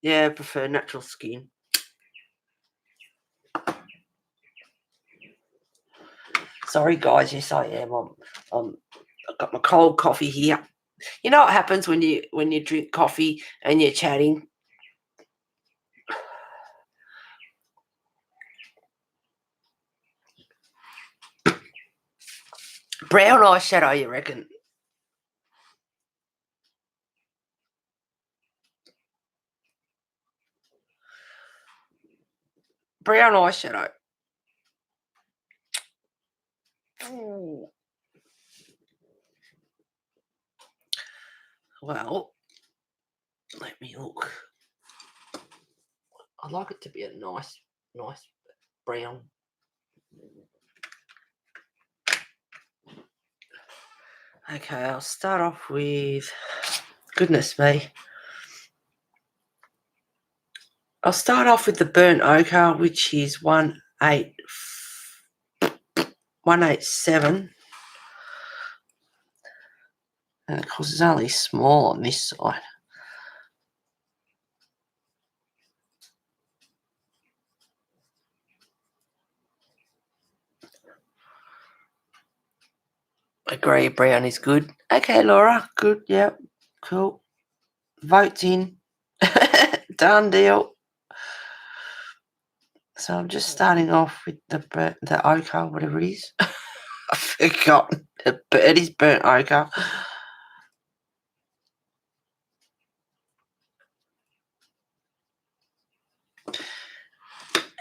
Yeah, I prefer natural skin. Sorry, guys. Yes, I am. I've got my cold coffee here. You know what happens when you drink coffee and you're chatting? Brown eyeshadow, you reckon? Brown eyeshadow. Ooh. Well, let me look. I'd like it to be a nice brown. Okay, I'll start off with, goodness me. I'll start off with the burnt ochre, which is 187. And of course, it's only small on this side. Agree, brown is good. Okay, Laura, good, yep, cool. Votes in. Done deal. So I'm just starting off with the ochre, whatever it is. I forgot. It is burnt ochre.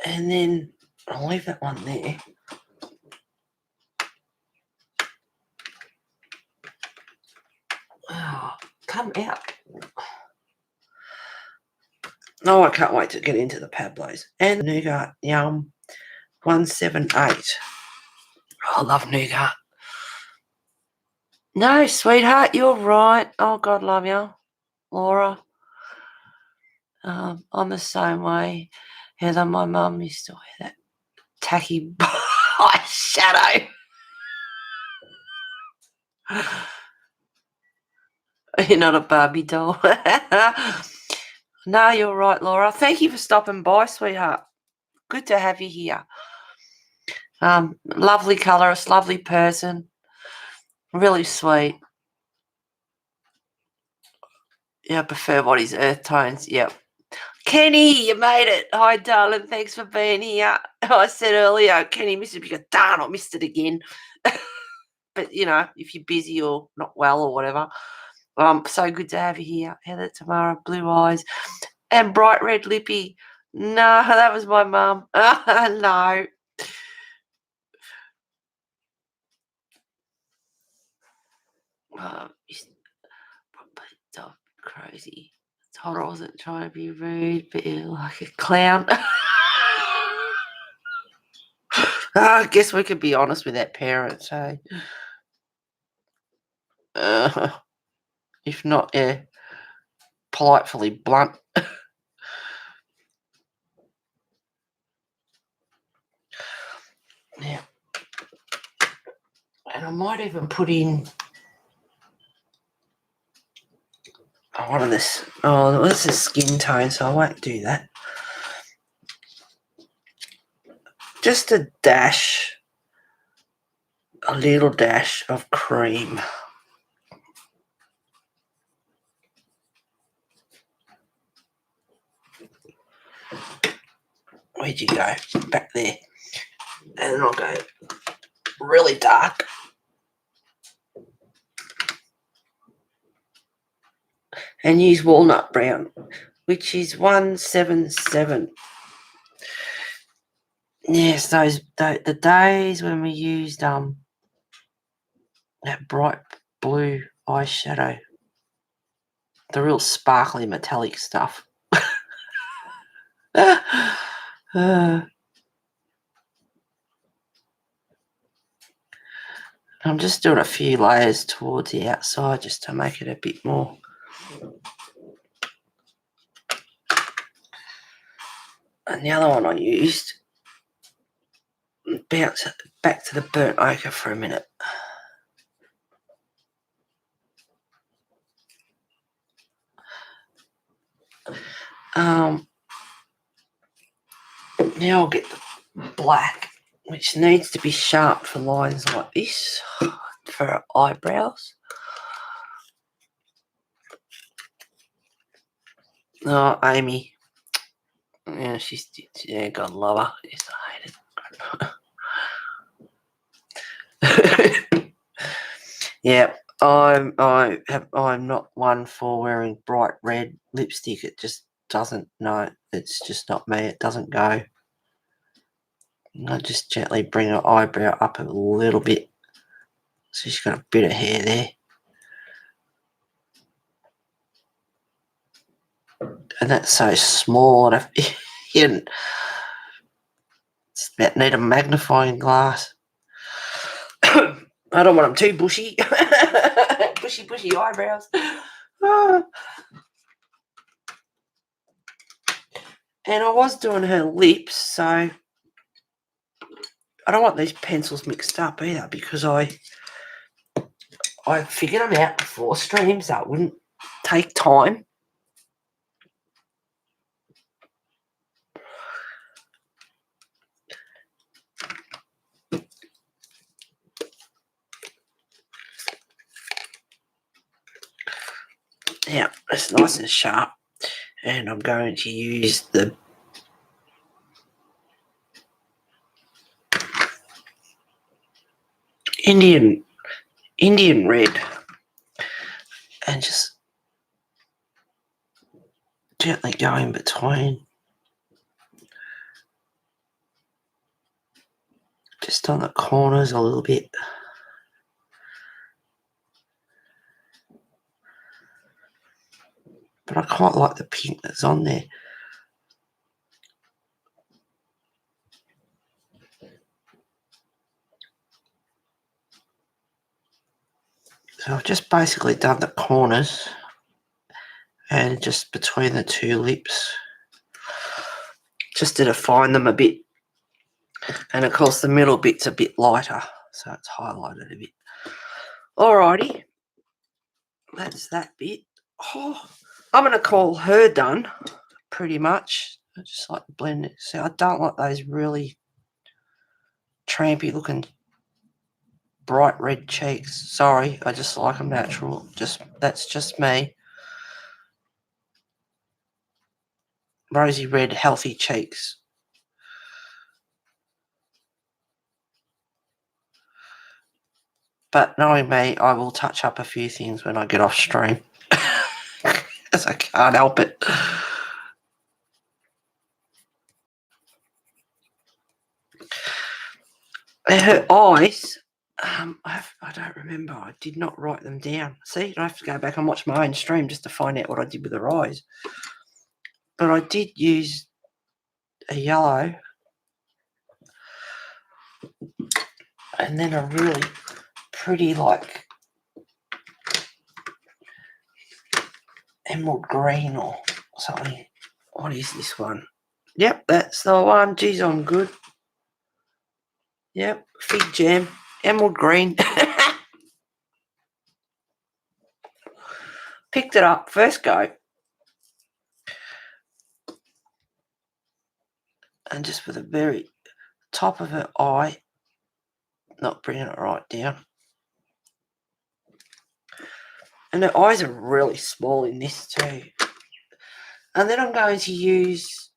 And then I'll leave that one there. Oh, come out. No, I can't wait to get into the Pablos. And nougat, yum, 178. I love nougat. No, sweetheart, you're right. Oh, God love you, Laura. I'm the same way. Heather, my mum used to wear that tacky eyeshadow. You're not a Barbie doll. No, you're right, Laura. Thank you for stopping by, sweetheart. Good to have you here. Lovely colourist, lovely person. Really sweet. Yeah, I prefer what his earth tones. Yep. Kenny, you made it. Hi, darling. Thanks for being here. I said earlier, Kenny missed it. You go, darn, I missed it again. But, if you're busy or not well or whatever, so good to have you here. Heather, Tamara, blue eyes, and bright red lippy. No, that was my mum. No. Stop crazy. Told I wasn't trying to be rude, but you're like a clown. I guess we could be honest with that parents, hey? If not, yeah, politely blunt. Yeah. And I might even put in one of this. Oh, this is skin tone, so I won't do that. Just a little dash of cream. Where'd you go? Back there. And then I'll go really dark. And use walnut brown, which is 177. Yes, the days when we used that bright blue eyeshadow, the real sparkly metallic stuff. I'm just doing a few layers towards the outside just to make it a bit more. And the other one I used, bounce back to the burnt ochre for a minute. Now I'll get the black, which needs to be sharp for lines like this for eyebrows. Oh, Amy. Yeah, God love her. Yes, I hate it. Yeah, I'm not one for wearing bright red lipstick. It just doesn't. No, it's just not me. It doesn't go. I just gently bring her eyebrow up a little bit. So she's got a bit of hair there. And that's so small. And you need a magnifying glass. I don't want them too bushy. bushy eyebrows. And I was doing her lips, so I don't want these pencils mixed up either, because I figured them out before streams, so it wouldn't take time. Yeah, it's nice and sharp. And I'm going to use the Indian red and just gently go in between. Just on the corners a little bit. But I quite like the pink that's on there. So I've just basically done the corners and just between the two lips. just to define them a bit. And, of course, the middle bit's a bit lighter, so it's highlighted a bit. Alrighty, that's that bit. Oh, I'm going to call her done, pretty much. I just like to blend it. See, I don't like those really trampy-looking bright red cheeks. Sorry, I just like them natural. That's just me. Rosy red, healthy cheeks. But knowing me, I will touch up a few things when I get off stream. Because I can't help it. Her eyes, I don't remember. I did not write them down. See, I have to go back and watch my own stream just to find out what I did with her eyes. But I did use a yellow and then a really pretty, like, emerald green or something. What is this one? Yep, that's the one. Geez, I'm good. Yep, fig jam, emerald green. Picked it up, first go. And just with the very top of her eye, not bringing it right down. And her eyes are really small in this too. And then I'm going to use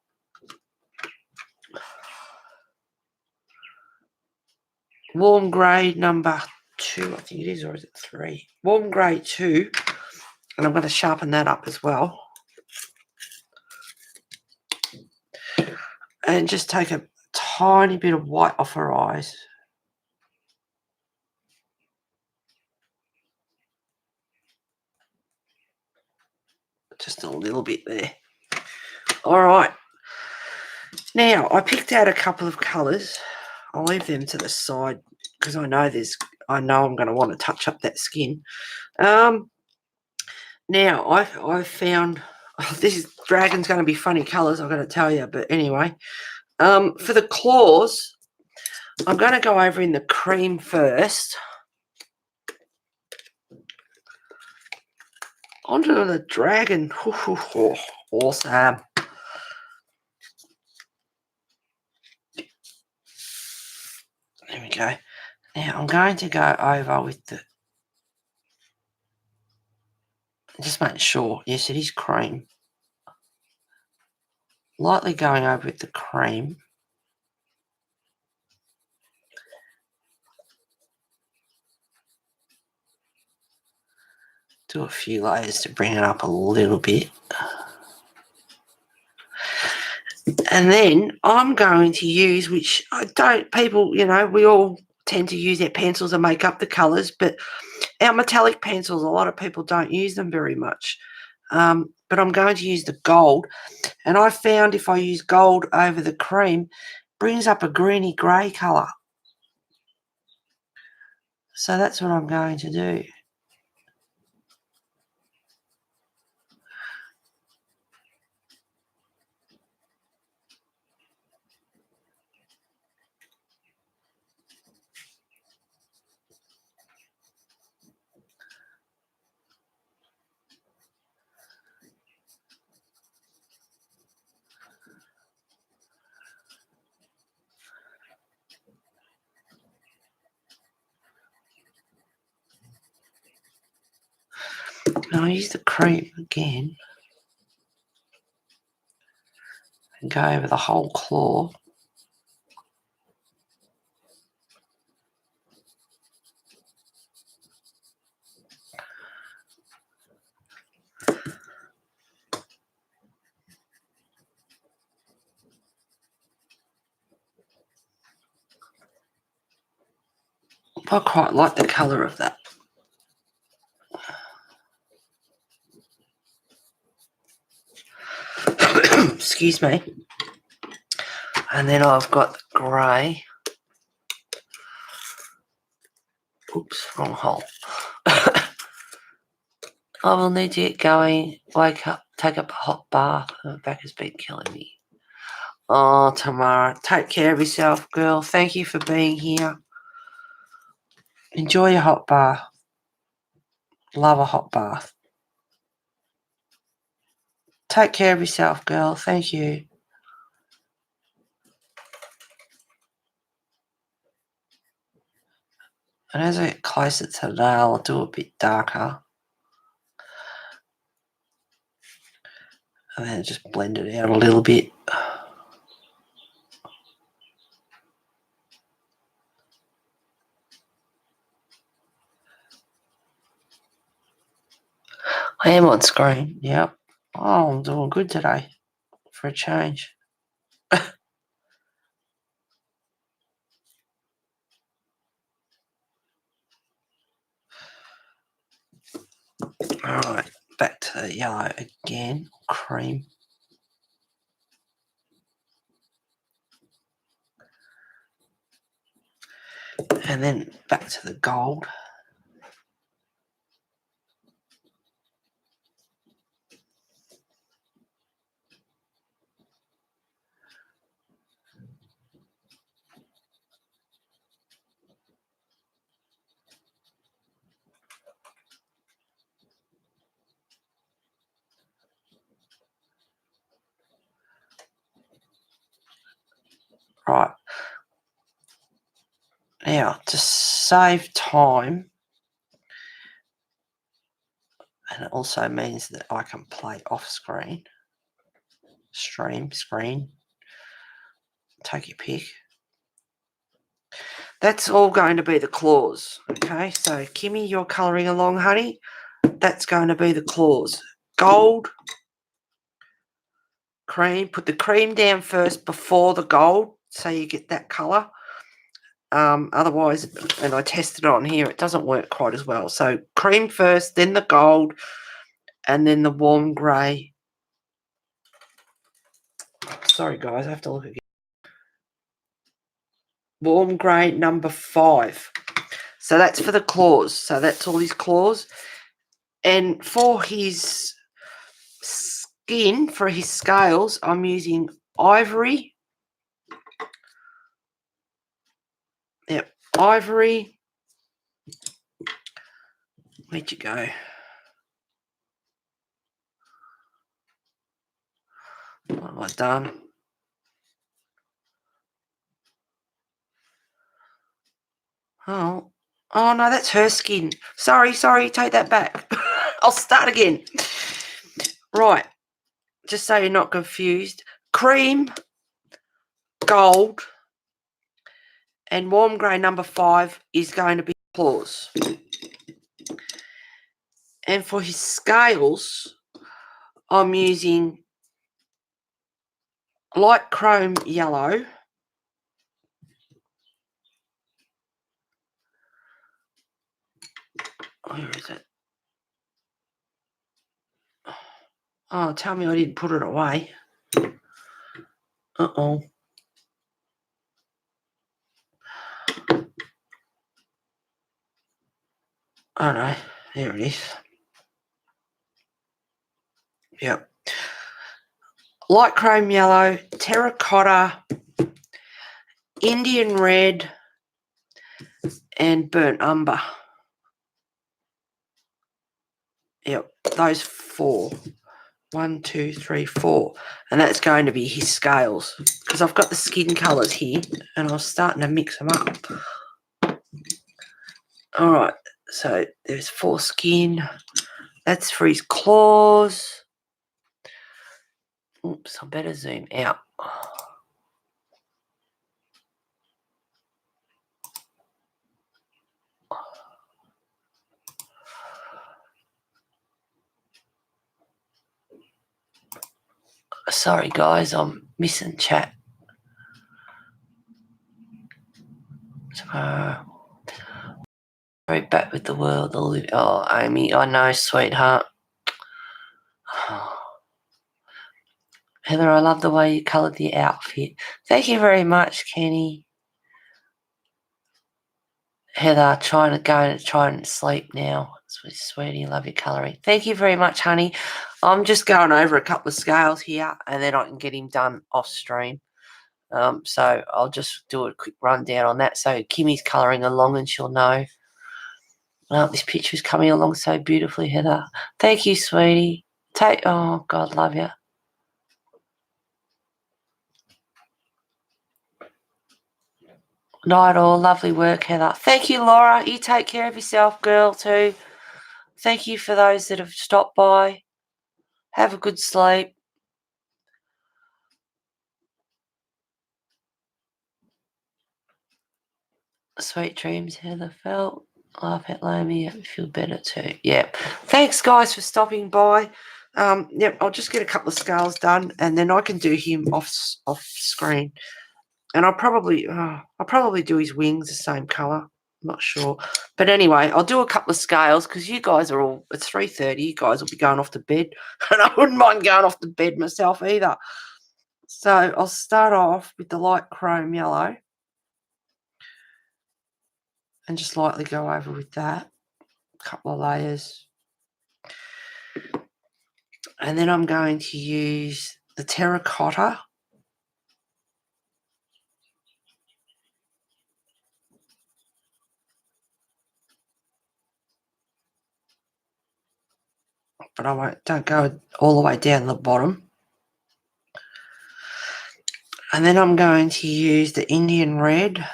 warm grey number 2, I think it is, or is it 3? Warm grey 2. And I'm going to sharpen that up as well. And just take a tiny bit of white off her eyes. Just a little bit there. All right. Now, I picked out a couple of colours. I'll leave them to the side because I know I'm going to want to touch up that skin. Now, I found this dragon's going to be funny colours, I'm going to tell you. But anyway, for the claws, I'm going to go over in the cream first. Onto the dragon. Awesome. There we go. Now I'm going to go over with the, just making sure, yes, it is cream. Lightly going over with the cream. Do a few layers to bring it up a little bit. And then I'm going to use, which I don't, people, we all tend to use their pencils and make up the colours, but our metallic pencils, a lot of people don't use them very much. But I'm going to use the gold. And I found if I use gold over the cream, brings up a greeny grey colour. So that's what I'm going to do. And I'll use the cream again and go over the whole claw. I quite like the colour of that. Excuse me. And then I've got the grey. Oops, wrong hole. I will need to get going, wake up, take up a hot bath. My back has been killing me. Oh, Tamara, take care of yourself, girl. Thank you for being here. Enjoy your hot bath. Love a hot bath. Take care of yourself, girl. Thank you. And as I get closer to the nail, I'll do a bit darker. And then just blend it out a little bit. I am on screen, yep. Oh, I'm doing good today for a change. Alright, back to the yellow again, cream. And then back to the gold. Right. Now, to save time, and it also means that I can play off screen, screen, take your pick. That's all going to be the claws, okay? So, Kimmy, you're colouring along, honey. That's going to be the claws. Gold, cream. Put the cream down first before the gold so you get that colour. Otherwise, and I tested it on here, it doesn't work quite as well. So, cream first, then the gold, and then the warm grey. Sorry, guys, I have to look again. Warm grey number 5. So that's for the claws. So that's all his claws. And for his skin, for his scales, I'm using ivory. Yep, ivory. Where'd you go? What have I done? Oh no, that's her skin. Sorry, take that back. I'll start again. Right, just so you're not confused. Cream, gold, and warm grey number 5 is going to be claws. And for his scales, I'm using light chrome yellow. Where is it? Oh, tell me I didn't put it away. Uh-oh. Oh, no. There it is. Yep. Light chrome yellow, terracotta, Indian red, and burnt umber. Yep, those 4. 1, 2, 3, 4. And that's going to be his scales. Because I've got the skin colours here, and I was starting to mix them up. All right, so there's 4 skin. That's for his claws. Oops, I better zoom out. Sorry, guys, I'm missing chat. Tomorrow. Right back with the world. Oh, Amy, I know, sweetheart. Heather, I love the way you coloured the outfit. Thank you very much, Kenny. Heather, try and sleep now. Sweetie, love your colouring. Thank you very much, honey. I'm just going over a couple of scales here, and then I can get him done off stream. So I'll just do a quick rundown on that. So Kimmy's colouring along and she'll know. This picture's coming along so beautifully, Heather. Thank you, sweetie. Oh, God, love you. Night all. Lovely work, Heather. Thank you, Laura. You take care of yourself, girl, too. Thank you for those that have stopped by. Have a good sleep. Sweet dreams, Heather felt. Laugh at Lomi. I feel better too. Yep. Thanks, guys, for stopping by. Yep, I'll just get a couple of scales done, and then I can do him off screen. And I'll probably do his wings the same colour. I'm not sure, but anyway, I'll do a couple of scales because you guys are all. It's 3:30. You guys will be going off to bed, and I wouldn't mind going off to bed myself either. So I'll start off with the light chrome yellow. And just lightly go over with that, a couple of layers. And then I'm going to use the terracotta. But don't go all the way down the bottom. And then I'm going to use the Indian red.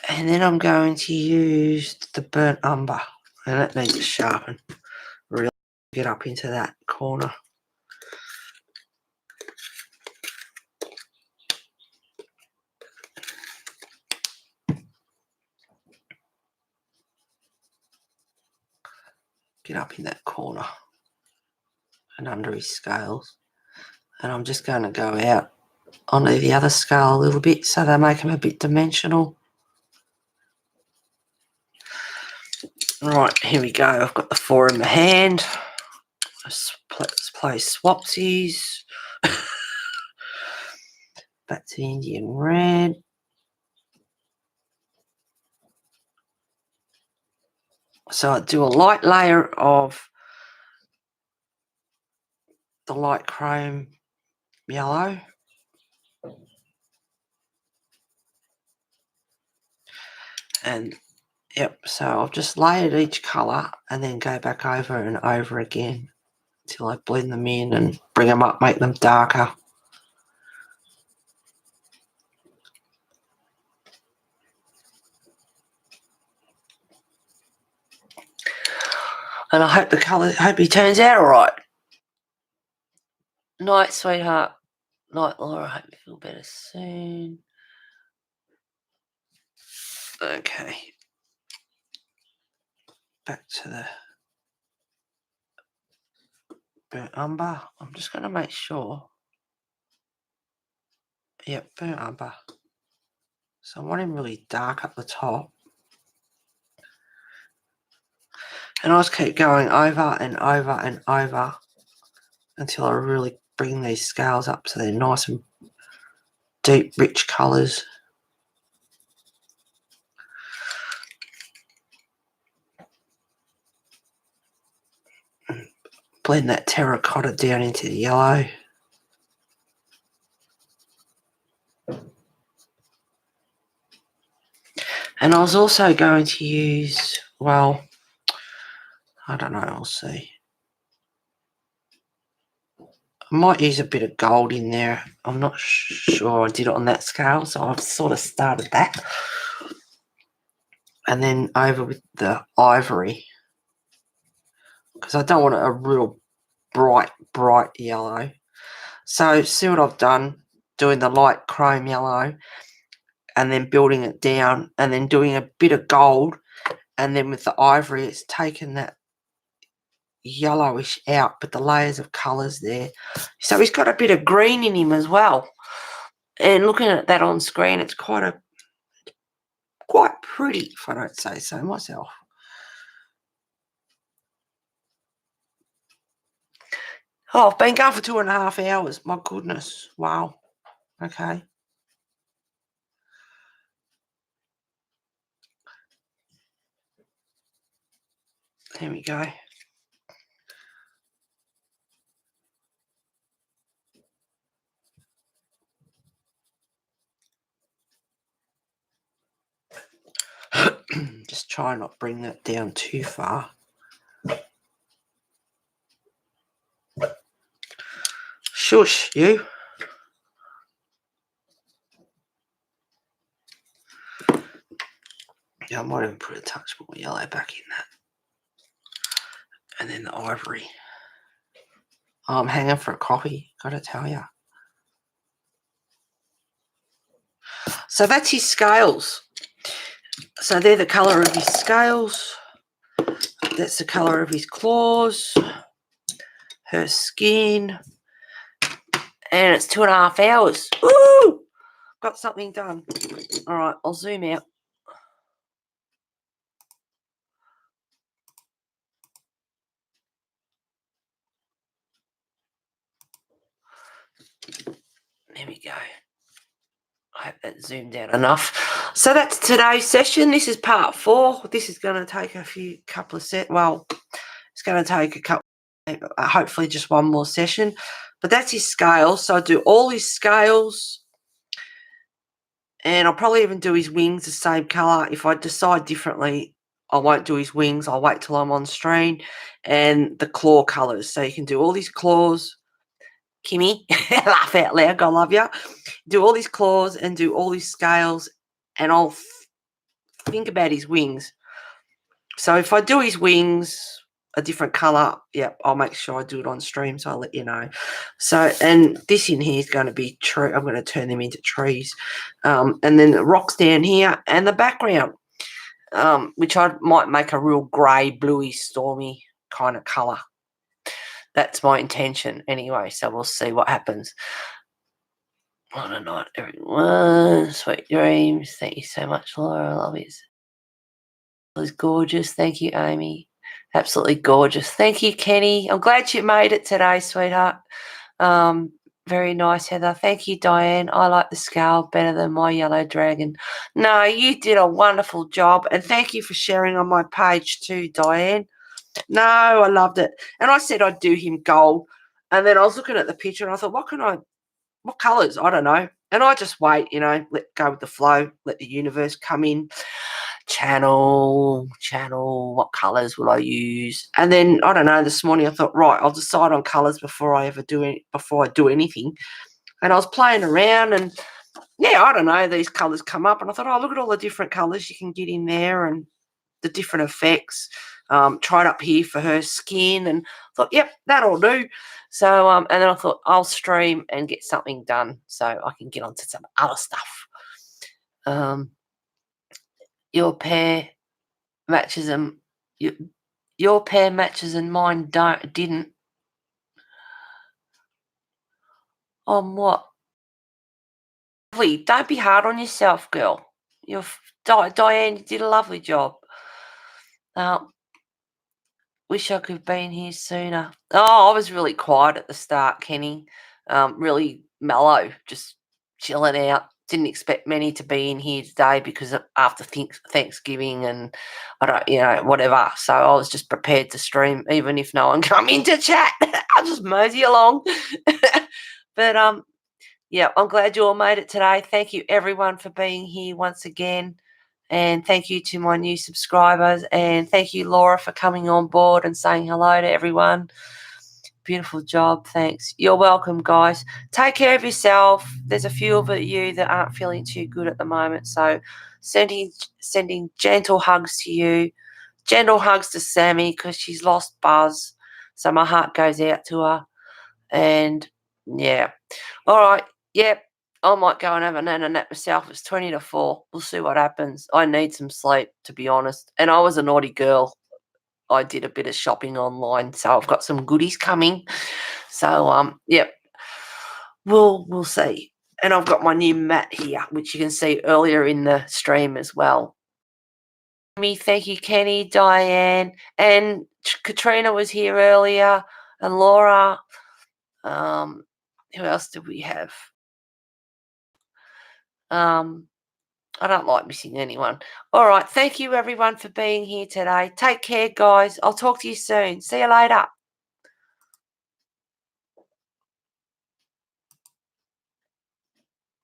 And then I'm going to use the burnt umber. And that needs to sharpen. Really get up into that corner. Get up in that corner and under his scales. And I'm just going to go out onto the other scale a little bit so they make them a bit dimensional. Right, here we go. I've got the 4 in my hand. Let's play swapsies. Back to the Indian red. So I do a light layer of the light chrome yellow. And yep, so I've just layered each colour and then go back over and over again until I blend them in and bring them up, make them darker. And I hope he turns out all right. Night, sweetheart. Night, Laura. Hope you feel better soon. Okay. Back to the burnt umber. I'm just going to make sure. Yep, burnt umber. So I want him really dark up the top. And I'll just keep going over and over and over until I really bring these scales up so they're nice and deep, rich colours. Blend that terracotta down into the yellow. And I was also going to use, well, I don't know, we'll see. I might use a bit of gold in there. I'm not sure I did it on that scale, so I've sort of started that. And then over with the ivory, because I don't want a real bright yellow. So see what I've done, doing the light chrome yellow and then building it down and then doing a bit of gold, and then with the ivory it's taken that yellowish out, but the layers of colours there. So he's got a bit of green in him as well. And looking at that on screen, it's quite pretty, if I don't say so myself. Oh, I've been going for 2.5 hours. My goodness. Wow. Okay. There we go. Just try not bring that down too far. Shush, you. Yeah, I might even put a touch more yellow back in that. And then the ivory. Oh, I'm hanging for a coffee, gotta tell you. So that's his scales. So they're the colour of his scales. That's the colour of his claws. Her skin. And it's 2.5 hours. Woo! Got something done. All right, I'll zoom out. There we go. I hope that zoomed out enough. So that's today's session. This is part 4. This is going to take couple of sets. Well, it's going to take a couple, hopefully just one more session. But that's his scales. So I do all his scales. And I'll probably even do his wings the same colour. If I decide differently, I won't do his wings. I'll wait till I'm on screen. And the claw colours. So you can do all these claws. Kimmy, laugh out loud, God love you. Do all these claws and do all these scales, and I'll think about his wings. So if I do his wings a different colour, yeah, I'll make sure I do it on stream, so I'll let you know. So, and this in here is going to be tree. I'm going to turn them into trees. And then the rocks down here and the background, which I might make a real grey, bluey, stormy kind of colour. That's my intention anyway, so we'll see what happens. What a night, everyone. Sweet dreams. Thank you so much, Laura. I love it. It was gorgeous. Thank you, Amy. Absolutely gorgeous. Thank you, Kenny. I'm glad you made it today, sweetheart. Very nice, Heather. Thank you, Diane. I like the scale better than my yellow dragon. No, you did a wonderful job. And thank you for sharing on my page too, Diane. No, I loved it. And I said I'd do him gold. And then I was looking at the picture and I thought, what colours? I don't know. And I just wait, let go with the flow, let the universe come in. Channel, what colours will I use? And then, I don't know, this morning I thought, right, I'll decide on colours before I do anything. And I was playing around and, yeah, I don't know, these colours come up. And I thought, oh, look at all the different colours you can get in there and the different effects. Tried up here for her skin and thought, yep, that'll do. So, and then I thought I'll stream and get something done so I can get onto some other stuff. Your pair matches them. Your pair matches and mine didn't. On what? Please, don't be hard on yourself, girl. Diane, you did a lovely job. Wish I could have been here sooner. Oh, I was really quiet at the start, Kenny. Really mellow, just chilling out. Didn't expect many to be in here today because after Thanksgiving and whatever. So I was just prepared to stream, even if no one come in to chat. I'll just mosey along. But yeah, I'm glad you all made it today. Thank you everyone for being here once again. And thank you to my new subscribers. And thank you, Laura, for coming on board and saying hello to everyone. Beautiful job. Thanks. You're welcome, guys. Take care of yourself. There's a few of you that aren't feeling too good at the moment. So sending gentle hugs to you. Gentle hugs to Sammy because she's lost Buzz. So my heart goes out to her. And yeah. All right. Yep. I might go and have a nana nap myself. It's 20 to 4. We'll see what happens. I need some sleep, to be honest. And I was a naughty girl. I did a bit of shopping online, so I've got some goodies coming. So, yep. We'll see. And I've got my new mat here, which you can see earlier in the stream as well. Thank you, Kenny, Diane, and Katrina was here earlier, and Laura. Who else do we have? I don't like missing anyone. All right. Thank you, everyone, for being here today. Take care, guys. I'll talk to you soon. See you later.